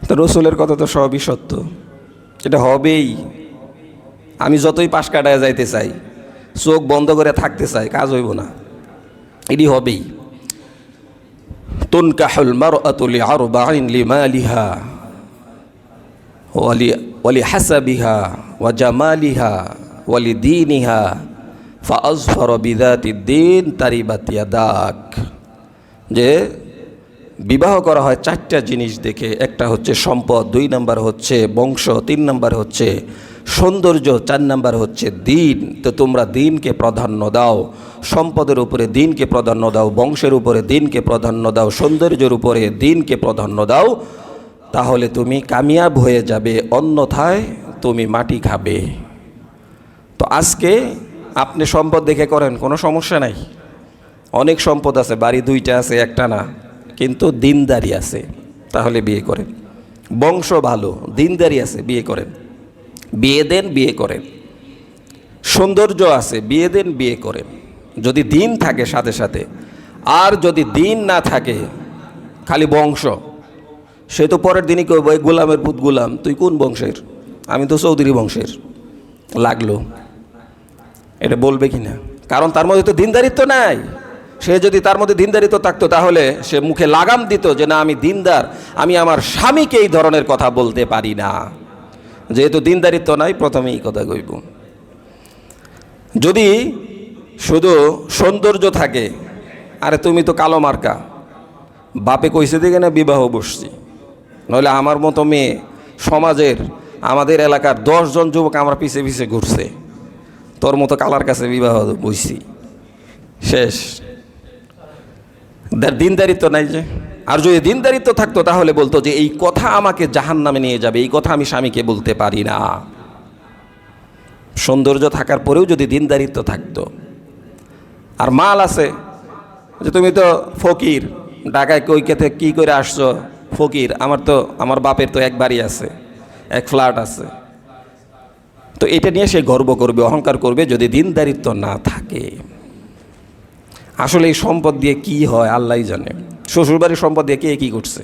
তো রসুলের কথা তো সবই সত্য, এটা হবেই। আমি যতই পাশ কাটায় যাইতে চাই, চোখ বন্ধ করে থাকতে চাই, কাজ হইব না, এটি হবেই। তুনকাহুল মারআতু লিআরবাঈন লিমালিহা ওয়ালি হাসাবিহা ওয়া জামালিহা ওয়ালি দীনিহা ফাআজফার বিযাতিদ দীন তারিবাত ইয়াদাক। যে বিবাহ করা হয় 4টা জিনিস দেখে। একটা হচ্ছে সম্পদ, 2 নাম্বার হচ্ছে বংশ, 3 নাম্বার হচ্ছে সৌন্দর্য, 4 নাম্বার হচ্ছে দিন। তো তোমরা দিনকে প্রাধান্য দাও, সম্পদের উপরে দিনকে প্রাধান্য দাও, বংশের উপরে দিনকে প্রাধান্য দাও, সৌন্দর্যের উপরে দিনকে প্রাধান্য দাও, তাহলে তুমি কামিয়াব হয়ে যাবে, অন্যথায় তুমি মাটি খাবে। তো আজকে আপনি সম্পদ দেখে করেন, কোনো সমস্যা নাই। অনেক সম্পদ আছে, বাড়ি 2টা আছে, একটা না, কিন্তু দিনদারি আছে, তাহলে বিয়ে করেন। বংশ ভালো, দিনদারি আছে, বিয়ে করেন। বিয়ে দেন, বিয়ে করেন। সৌন্দর্য আছে, বিয়ে দেন, বিয়ে করেন, যদি দিন থাকে সাথে সাথে। আর যদি দিন না থাকে, খালি বংশ, সে তো পরের দিনই কইব, এই গোলামের পুত গোলাম, তুই কোন বংশের? আমি তো চৌধুরী বংশের। লাগলো, এটা বলবে কি না? কারণ তার মধ্যে তো দিনদারিত্ব নাই। সে যদি তার মধ্যে দিনদারিত্ব থাকতো, তাহলে সে মুখে লাগাম দিত যে না, আমি দিনদার, আমি আমার স্বামীকে এই ধরনের কথা বলতে পারি না। যেহেতু দিনদারিত্ব নাই, প্রথমেই কথা কইব। যদি শুধু সৌন্দর্য থাকে, আরে তুমি তো কালো মার্কা, বাপে কইছে দেখে না বিবাহ বসছি, নইলে আমার মতো মেয়ে সমাজের, আমাদের এলাকার 10 জন যুবক আমার পিছে পিছে ঘুরছে, তোর মতো কালার কাছে বিবাহ বসছি, শেষ। দিনদারিত্ব নাই যে। আর যদি দিনদারিত্ব থাকতো, তাহলে বলতো যে এই কথা আমাকে জাহান্নামে নিয়ে যাবে, এই কথা আমি স্বামীকে বলতে পারি না। সৌন্দর্য থাকার পরেও যদি দিনদারিত্ব থাকতো। আর মাল আছে, যে তুমি তো ফকির, ঢাকায় কৈকেতে কি করে আসছো, ফকির, আমার বাপের তো এক বাড়ি আছে, এক ফ্ল্যাট আছে, তো এটা নিয়ে সে গর্ব করবে, অহংকার করবে, যদি দিনদারিত্ব না থাকে। আসলে এই সম্পদ দিয়ে কি হয় আল্লাহই জানে। শ্বশুরবাড়ির সম্পদ দিয়ে কে কী করছে,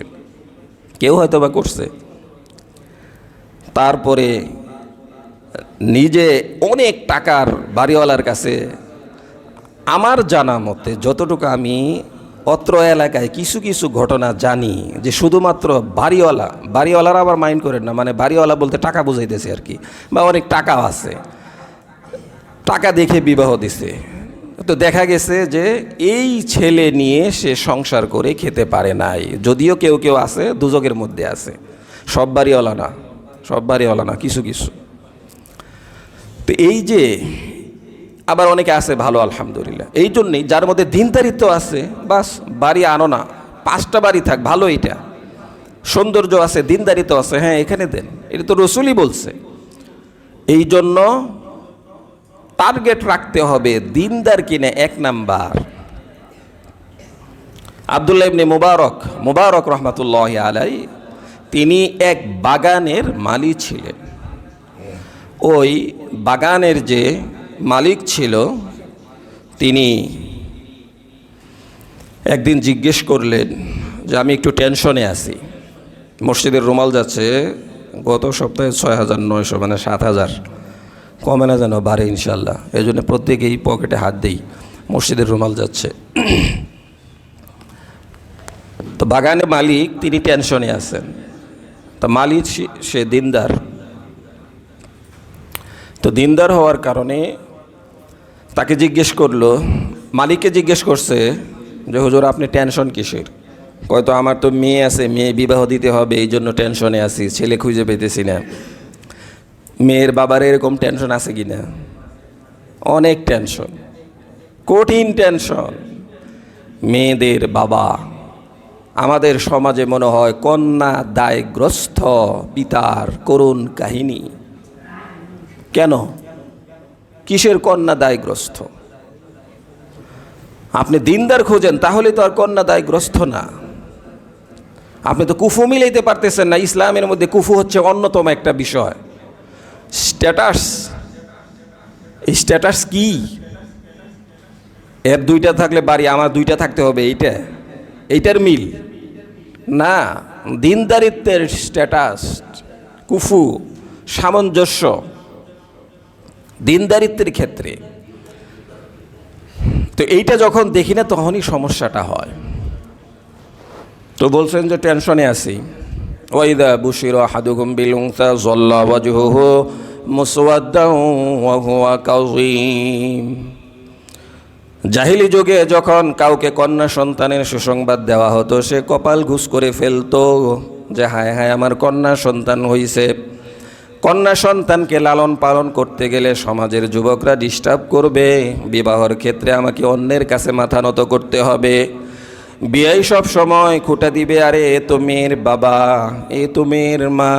কেউ হয়তো বা করছে। তারপরে নিজে অনেক টাকার বাড়িওয়ালার কাছে, আমার জানা মতে যতটুকু আমি অত্র এলাকায় কিছু কিছু ঘটনা জানি, যে শুধুমাত্র বাড়িওয়ালারা আবার মাইন্ড করেন না, মানে বাড়িওয়ালা বলতে টাকা বুঝাইতেছে আর কি, বা অনেক টাকাও আছে, টাকা দেখে বিবাহ দিছে। তো দেখা গেছে যে এই ছেলে নিয়ে সে সংসার করে খেতে পারে নাই। যদিও কেউ কেউ আছে দুজকের মধ্যে আছে, সব বাড়িওয়ালা না, কিছু কিছু। তো এই যে আবার অনেকে আছে ভালো, আলহামদুলিল্লাহ। এই জন্যেই যার মধ্যে দিনদারিত্ব আছে, বাস বাড়ি আনো না, 5টা বাড়ি থাক, ভালো। এইটা সৌন্দর্য আছে, দিনদারিত্ব আছে, হ্যাঁ এখানে দেন, এটা তো রসুলই বলছে। এই জন্য টার্গেট রাখতে হবে দিনদার কিনে 1 নাম্বার। আব্দুল্লাহ ইবনে মুবারক রহমাতুল্লাহি আলাইহি, তিনি এক বাগানের মালিক ছিলেন। ওই বাগানের যে মালিক ছিল, তিনি একদিন জিজ্ঞেস করলেন যে আমি একটু টেনশনে আছি, মসজিদের রুমাল যাচ্ছে গত সপ্তাহে 6,900, মানে 7,000, কমে না যেন বাড়ে ইনশাল্লাহ। এই জন্য প্রত্যেকেই পকেটে হাত দেই, মসজিদের রুমাল যাচ্ছে। তো বাগানের মালিক তিনি টেনশনে আছেন। তো মালিক সে দিনদার, তো দিনদার হওয়ার কারণে তাকে জিজ্ঞেস করলো, মালিককে জিজ্ঞেস করছে যে হুজুর আপনি টেনশন কিসের? হয়তো আমার তো মেয়ে আছে, মেয়ে বিবাহ দিতে হবে, এই জন্য টেনশনে আছি, ছেলে খুঁজে পেতেছি না। মেয়ের বাবার এরকম টেনশন আছে কি না? অনেক টেনশন, কঠিন টেনশন। মেয়েদের বাবা আমাদের সমাজে মনে হয় কন্যা দায়গ্রস্ত পিতার করুণ কাহিনী। কেন? কিসের কন্যা দায়গ্রস্ত? আপনি দিনদার খোঁজেন, তাহলে তো আর কন্যা দায়গ্রস্ত না। আপনি তো কুফু মিলাইতে পারতেছেন না। ইসলামের মধ্যে কুফু হচ্ছে অন্যতম একটা বিষয়। স্ট্যাটাস, এই স্ট্যাটাস কি? এর 2টা থাকলে বাড়ি, আমার 2টা থাকতে হবে, এইটার মিল না। দিনদারিত্বের স্ট্যাটাস, কুফু, সামঞ্জস্য দিনদারিত্বের ক্ষেত্রে। তো এইটা যখন দেখি না, তখনই সমস্যাটা হয়। তো বলছেন যে টেনশনে আছি। ওয়াইদা বুশিরা আহাদুকুম বিল উনসা যাল্লা ওয়াজহুহু মুসওয়াদ্দান ওয়া হুয়া কাযীম। জাহিলি যুগে যখন কাউকে কন্যা সন্তানের সুসংবাদ দেওয়া হতো, সে কপাল ঘুষ করে ফেলতো যে হায় হায় আমার কন্যা সন্তান হইছে। কন্যা সন্তানকে লালন পালন করতে গেলে সমাজের যুবকরা ডিস্টার্ব করবে, বিবাহের ক্ষেত্রে আমাকে অন্যের কাছে মাথা নত করতে হবে। বিয়েই সব সময় খুঁটা দিবে, আরে এ তো মেয়ের বাবা, এ তো মেয়ের মা,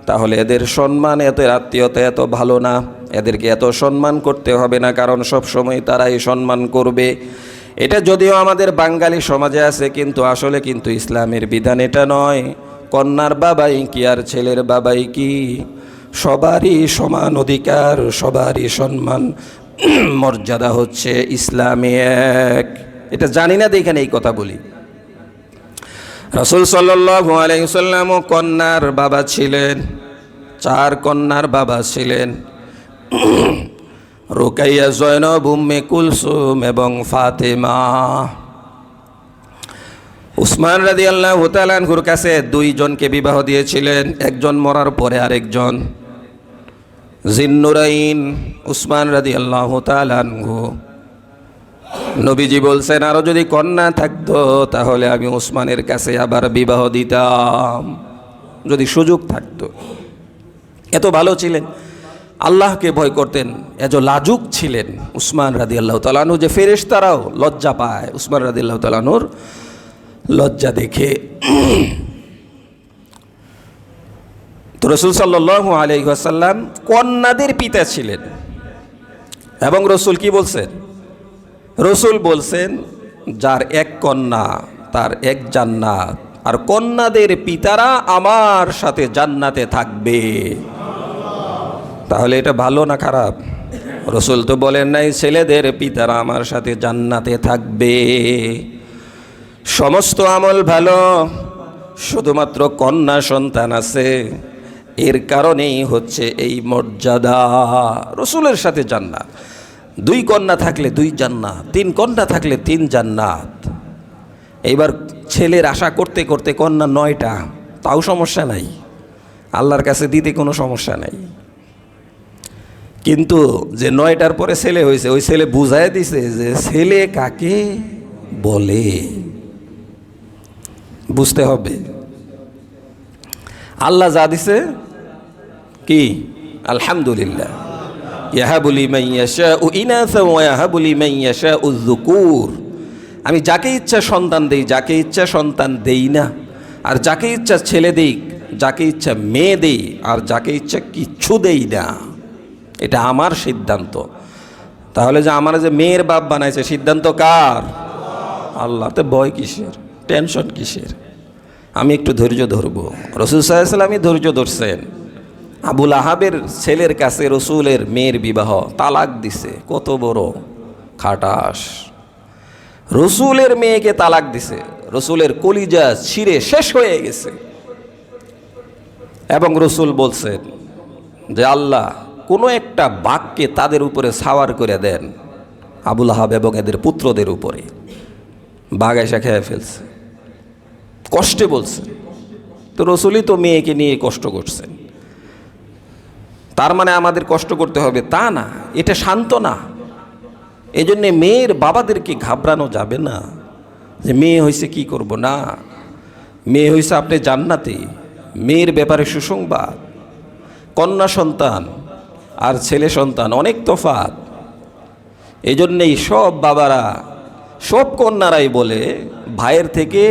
তাহলে এদের সম্মান, এদের আত্মীয়তা এত ভালো না, এদেরকে এত সম্মান করতে হবে না, কারণ সব সময় তারাই সম্মান করবে। এটা যদিও আমাদের বাঙালি সমাজে আছে, কিন্তু আসলে কিন্তু ইসলামের বিধান এটা নয়। কন্যার বাবাই কি আর ছেলের বাবাই কি? সবারই সমান অধিকার, সবারই সম্মান, মর্যাদা হচ্ছে ইসলামে এক। এটা জানি না দেখেন এই কথা বলি। রাসূল সাল্লাল্লাহু আলাইহি ওয়াসাল্লাম কন্যার বাবা ছিলেন, 4 কন্যার বাবা ছিলেন, রুকাইয়া, জয়নব, উম্মে কুলসুম এবং ফাতেমা। উসমান রাদিয়াল্লাহু তাআলা আনহুর কাছে 2 জনকে বিবাহ দিয়েছিলেন, একজন মরার পরে আরেকজন। জিন্নুরাইন উসমান রাদিয়াল্লাহু তাআলা আনহু। নবীজি বলছেন, আরো যদি কন্যা থাকতো তাহলে আমি উসমানের কাছে আবার বিবাহ দিতাম, যদি সুযোগ থাকতো। এত ভালো ছিলেন, আল্লাহকে ভয় করতেন, এত লাজুক ছিলেন উসমান রাদিয়াল্লাহু তাআলা আনহু যে ফেরেশতারাও লজ্জা পায় উসমান রাদিয়াল্লাহু তাআলা আনহুর লজ্জা দেখে। তো রাসূল সাল্লাল্লাহু আলাইহি ওয়াসাল্লাম কন্যাদের পিতা ছিলেন, এবং রাসূল কি বলছেন? রাসূল বলছেন, যার 1 কন্যা তার 1 জান্নাত, আর কন্যাদের পিতারা আমার সাথে জান্নাতে থাকবে। তাহলে এটা ভালো না খারাপ? রাসূল তো বলেন নাই ছেলেদের পিতারা আমার সাথে জান্নাতে থাকবে। সমস্ত আমল ভালো, শুধুমাত্র কন্যা সন্তান আছে, এর কারণেই হচ্ছে এই মর্যাদা। রাসূলের সাথে জান্নাত, 2 কন্যা থাকলে 2 জান্নাত, 3 কন্যা থাকলে 3 জান্নাত। এইবার ছেলের আশা করতে করতে কন্যা 9টা, তাও সমস্যা নাই, আল্লাহর কাছে দিতে কোনো সমস্যা নাই। কিন্তু যে 9টার পরে ছেলে হয়েছে, ওই ছেলে বুঝাই দিছে যে ছেলে কাকে বলে, বুঝতে হবে। আল্লাহ যা দিছে কি আলহামদুলিল্লাহ, ইয়াহাবু লিমান ইয়াশাউ ইনাসা ওয়া ইয়াহাবু লিমান ইয়াশাউ যুকুর। আমি যাকে ইচ্ছা সন্তান দেই, যাকে ইচ্ছা সন্তান দেই না, আর যাকে ইচ্ছা ছেলে দেই, যাকে ইচ্ছা মেয়ে দেই, আর যাকে ইচ্ছা কিচ্ছু দেই না। এটা আমার সিদ্ধান্ত। তাহলে যে আমার যে মেয়ের বাপ বানাইছে, সিদ্ধান্ত কার? আল্লাহ। তো ভয় কিসের, টেনশন কিসের? আমি একটু ধৈর্য ধরবো। রাসূল সাল্লাল্লাহু আলাইহি ওয়াসাল্লাম ধৈর্য ধরছেন। আবুল আহাবের ছেলের কাছে রসুলের মেয়ের বিবাহ, তালাক দিছে, কত বড় খাটাস। রসুলের মেয়েকে তালাক দিছে, রসুলের কলিজা ছিঁড়ে শেষ হয়ে গেছে। এবং রসুল বলছেন যে আল্লাহ কোনো একটা বাঘকে তাদের উপরে সাওয়ার করে দেন, আবুল আহাব এবং এদের পুত্রদের উপরে। বাঘ এসে খেয়ে ফেলছে, কষ্টে বলছেন। তো রসুলই তো মেয়েকে নিয়ে কষ্ট করছেন, তার মানে আমাদের কষ্ট করতে হবে তা না, এটা সান্ত্বনা। এই জন্যে মেয়ের বাবাদেরকে ঘাবড়ানো যাবে না যে মেয়ে হয়েছে কি করব, না, মেয়ে হয়েছে আপনি জান্নাতে। মেয়ের ব্যাপারে সুসংবাদ, কন্যা সন্তান আর ছেলে সন্তান অনেক তফাৎ। এই জন্যেই সব বাবারা, সব কন্যারাই বলে ভাইয়ের থেকে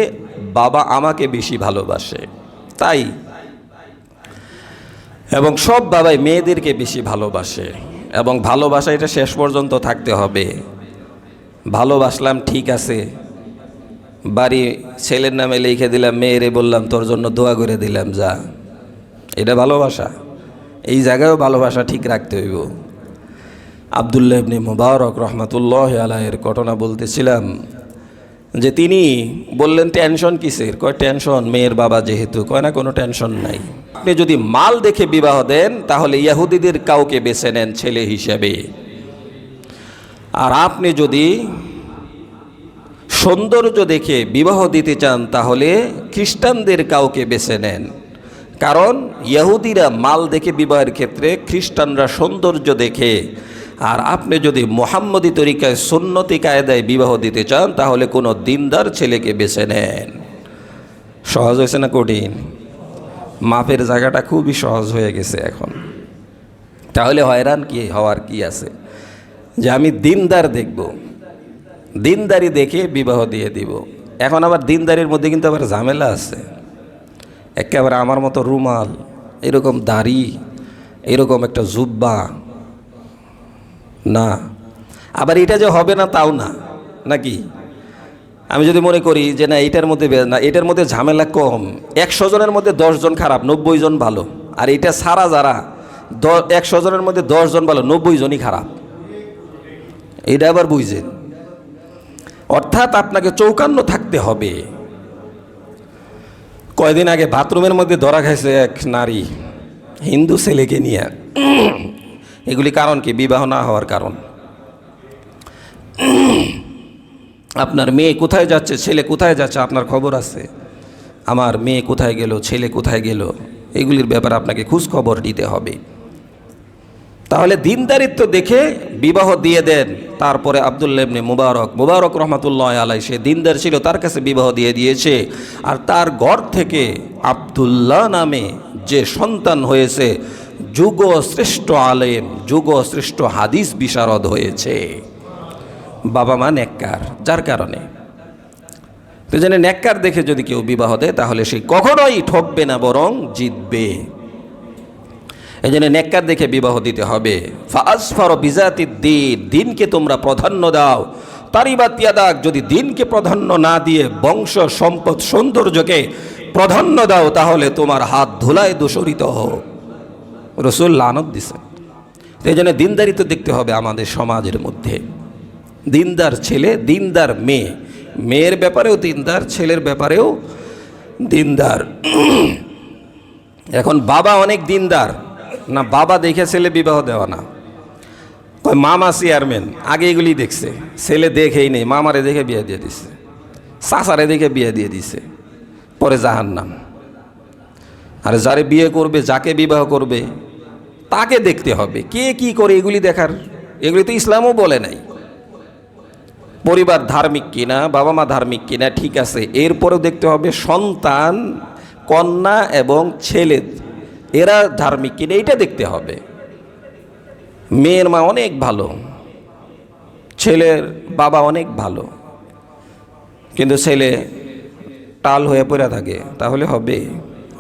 বাবা আমাকে বেশি ভালোবাসে, তাই। এবং সব বাবাই মেয়েদেরকে বেশি ভালোবাসে, এবং ভালোবাসা এটা শেষ পর্যন্ত থাকতে হবে। ভালোবাসলাম ঠিক আছে, বাড়ি ছেলের নামে লিখে দিলাম, মেয়েরে বললাম তোর জন্য দোয়া করে দিলাম, যা, এটা ভালোবাসা? এই জায়গায়ও ভালোবাসা ঠিক রাখতে হইব। আব্দুল্লাহ ইবনে মুবারক রহমাতুল্লাহি আলাইহির ঘটনা বলতেছিলাম, যে তিনি বললেন টেনশন কিসের? কয় টেনশন মেয়ের বাবা যেহেতু। কয় না, কোনো টেনশন নাই। আপনি যদি মাল দেখে বিবাহ দেন তাহলে ইহুদিদের কাউকে বেছে নেন ছেলে হিসেবে, আর আপনি যদি সৌন্দর্য দেখে বিবাহ দিতে চান তাহলে খ্রিস্টানদের কাউকে বেছে নেন। কারণ ইহুদিরা মাল দেখে বিবাহের ক্ষেত্রে, খ্রিস্টানরা সৌন্দর্য দেখে। আর আপনি যদি মুহাম্মদি তরিকায় সুন্নতি কায়দায় বিবাহ দিতে চান তাহলে কোনো দিনদার ছেলেকে বেছে নেন। সহজ হয়েছে না কঠিন? মাপের জায়গাটা খুবই সহজ হয়ে গেছে এখন। তাহলে হয়রান কি হওয়ার কি আছে, যে আমি দিনদার দেখব, দিনদারি দেখে বিবাহ দিয়ে দিব। এখন আবার দিনদারির মধ্যে কিন্তু আবার ঝামেলা আছে। একেবারে আমার মতো রুমাল, এরকম দাড়ি, এরকম একটা জুব্বা না, আবার এটা যে হবে না তাও না, নাকি? আমি যদি মনে করি যে না এটার মধ্যে না, এটার মধ্যে ঝামেলা কম, 100 জনের মধ্যে 10 জন খারাপ, 90 জন ভালো, আর এটা সারা যারা 100 জনের মধ্যে 10 জন ভালো, 90 জনই খারাপ, এটা আবার বুঝছেন? অর্থাৎ আপনাকে চৌকান্ন থাকতে হবে। কয়দিন আগে বাথরুমের মধ্যে ধরা খাইছে এক নারী হিন্দু ছেলেকে নিয়ে। এগুলি কারণ কি? বিবাহ না হওয়ার কারণ। আপনার মেয়ে কোথায় যাচ্ছে, ছেলে কোথায় যাচ্ছে, আপনার খবর আছে? আমার মেয়ে কোথায় গেল, ছেলে কোথায় গেল, এগুলির ব্যাপারে আপনাকে খোঁজ খবর দিতে হবে। তাহলে দিনদারিত্ব দেখে বিবাহ দিয়ে দেন। তারপরে আব্দুল্লাহ ইবনে মুবারক রহমাতুল্লাহ আলাইহি, সে দিনদার ছিল, তার কাছে বিবাহ দিয়ে দিয়েছে। আর তার ঘর থেকে আব্দুল্লাহ নামে যে সন্তান হয়েছে, যুগ শ্রেষ্ঠ আলেম, যুগ শ্রেষ্ঠ হাদিস বিশারদ হয়েছে। বাবা মা নেককার, যার কারণে তো জানে নেককার দেখে যদি কেউ বিবাহ দেয় তাহলে সে কখনোই ঠকবে না, বরং জিতবে। এই জন্য নেককার দেখে বিবাহ দিতে হবে। ফাসফারু বিজাতিদ দ্বীন, দিনকে তোমরা প্রাধান্য দাও। তারিবাত ইয়াদাক, যদি দিনকে প্রাধান্য না দিয়ে বংশ সম্পদ সৌন্দর্যকে প্রাধান্য দাও তাহলে তোমার হাত ধুলায় দূষরিত হোক। রাসূল লানত দিছেন। এই জন্য দিনদারিত্ব দেখতে হবে আমাদের সমাজের মধ্যে। দিনদার ছেলে, দিনদার মেয়ে, মেয়ের ব্যাপারেও দিনদার, ছেলের ব্যাপারেও দিনদার। এখন বাবা অনেক দিনদার না, বাবা দেখে ছেলে বিবাহ দেওয়া না। কয় মামা চেয়ারম্যান, আগে এগুলি দেখছে, ছেলে দেখেই নেই, মামারে দেখে বিয়ে দিয়ে দিছে, চাচারে দেখে বিয়ে দিয়ে দিছে, পরে জাহান্নাম। আর যারে বিয়ে করবে, যাকে বিবাহ করবে তাকে দেখতে হবে কে কি করে, এগুলি দেখার, এগুলি তো ইসলামও বলে নাই। পরিবার ধার্মিক কিনা, বাবা মা ধার্মিক কিনা ঠিক আছে, এরপরেও দেখতে হবে সন্তান, কন্যা এবং ছেলে এরা ধার্মিক কিনা, এইটা দেখতে হবে। মেয়ের মা অনেক ভালো, ছেলের বাবা অনেক ভালো, কিন্তু ছেলে টাল হয়ে পড়ে থাকে, তাহলে হবে?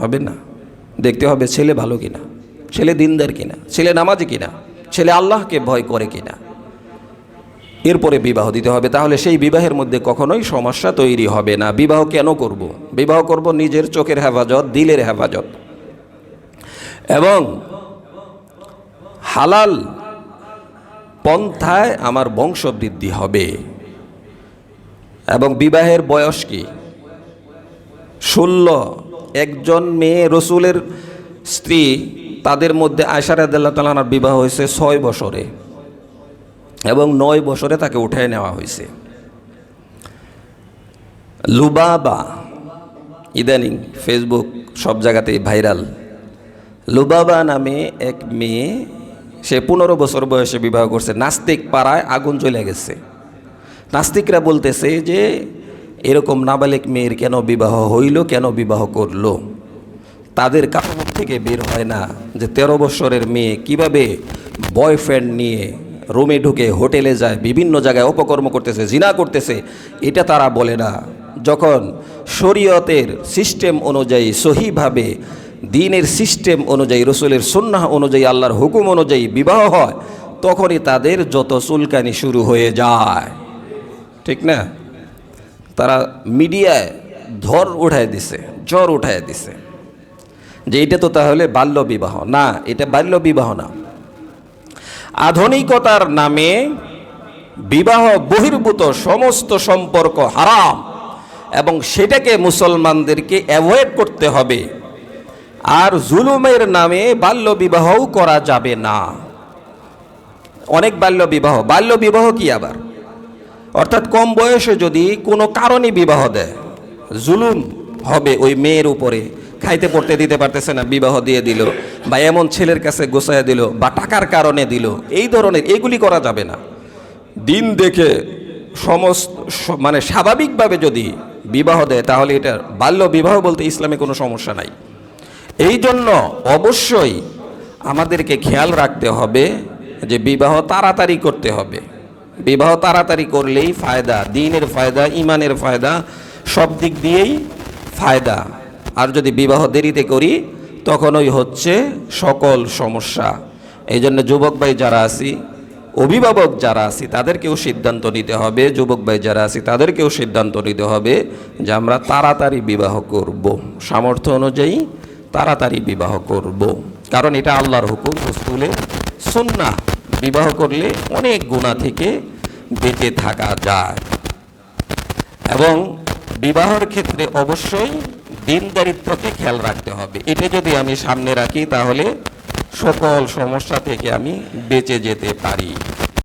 হবে না। দেখতে হবে ছেলে ভালো কিনা, ছেলে দিনদার কিনা, ছেলে নামাজি কিনা, ছেলে আল্লাহকে ভয় করে কিনা, এরপরে বিবাহ দিতে হবে। তাহলে সেই বিবাহের মধ্যে কখনোই সমস্যা তৈরি হবে না। বিবাহ কেন করব? বিবাহ করব নিজের চোখের হেফাজত, দিলের হেফাজত, এবং হালাল পন্থায় আমার বংশবৃদ্ধি হবে। এবং বিবাহের বয়স কি? 16। একজন মেয়ে, রসুলের স্ত্রী, তাদের মধ্যে আয়েশা রাদিয়াল্লাহু তাআলা আনহার বিবাহ হয়েছে 6 বছরে এবং 9 বছরে তাকে উঠায় নেওয়া হয়েছে। লুবাবা, ইদানিং ফেসবুক সব জায়গাতেই ভাইরাল, লুবাবা নামে এক মেয়ে, সে 15 বছর বয়সে বিবাহ করছে। নাস্তিক পাড়ায় আগুন জ্বলে গেছে। নাস্তিকরা বলতেছে যে এরকম নাবালিক মেয়ের কেন বিবাহ হইল, কেন বিবাহ করলো? তাদের কারো মুখ থেকে বের হয় না যে 13 বছরের মেয়ে কিভাবে বয়ফ্রেন্ড নিয়ে রুমে ঢুকে হোটেলে যায়, বিভিন্ন জায়গায় অপকর্ম করতেছে, জিনা করতেছে, এটা তারা বলে না। যখন শরীয়তের সিস্টেম অনুযায়ী, সহিভাবে দ্বীনের সিস্টেম অনুযায়ী, রসুলের সুন্নাহ অনুযায়ী, আল্লাহর হুকুম অনুযায়ী বিবাহ হয়, তখনই তাদের যত চুলকানি শুরু হয়ে যায়, ঠিক না? তারা মিডিয়ায় ঝড় উঠায় দিছে যে এটা তো তাহলে বাল্য বিবাহ। না, এটা বাল্য বিবাহ না। আধুনিকতার নামে বিবাহ বহির্ভূত সমস্ত সম্পর্ক হারাম, এবং সেটাকে মুসলমানদেরকে অ্যাভয়েড করতে হবে। আর জুলুমের নামে বাল্য বিবাহও করা যাবে না। অনেক বাল্য বিবাহ কি আবার? অর্থাৎ কম বয়সে যদি কোনো কারণে বিবাহ দেয়, জুলুম হবে ওই মেয়ের উপরে। খাইতে পড়তে দিতে পারতেছে না, বিবাহ দিয়ে দিল, বা এমন ছেলের কাছে গোছায় দিল, বা টাকার কারণে দিল, এই ধরনের এগুলি করা যাবে না। দিন দেখে মানে স্বাভাবিকভাবে যদি বিবাহ দেয় তাহলে এটা বাল্য বিবাহ বলতে ইসলামে কোনো সমস্যা নাই। এই জন্য অবশ্যই আমাদেরকে খেয়াল রাখতে হবে যে বিবাহ তাড়াতাড়ি করতে হবে। বিবাহ তাড়াতাড়ি করলেই ফায়দা, দ্বীনের ফায়দা, ইমানের ফায়দা, সব দিক দিয়েই ফায়দা। আর যদি বিবাহ দেরিতে করি তখন ওই হচ্ছে সকল সমস্যা। এই জন্য যুবক ভাই যারা আছি, অভিভাবক যারা আছি, তাদেরকেও সিদ্ধান্ত নিতে হবে, যুবক ভাই যারা আছি তাদেরকেও সিদ্ধান্ত নিতে হবে যে আমরা তাড়াতাড়ি বিবাহ করব, সামর্থ্য অনুযায়ী তাড়াতাড়ি বিবাহ করব। কারণ এটা আল্লাহর হুকুম, রাসূলের সুন্নাহ। বিবাহ করলে অনেক গুনাহ থেকে বেঁচে থাকা যায়। এবং বিবাহের ক্ষেত্রে অবশ্যই দিনদারিত্বকে খেয়াল রাখতে হবে। এটা যদি আমি সামনে রাখি তাহলে সকল সমস্যা থেকে আমি বেঁচে যেতে পারি।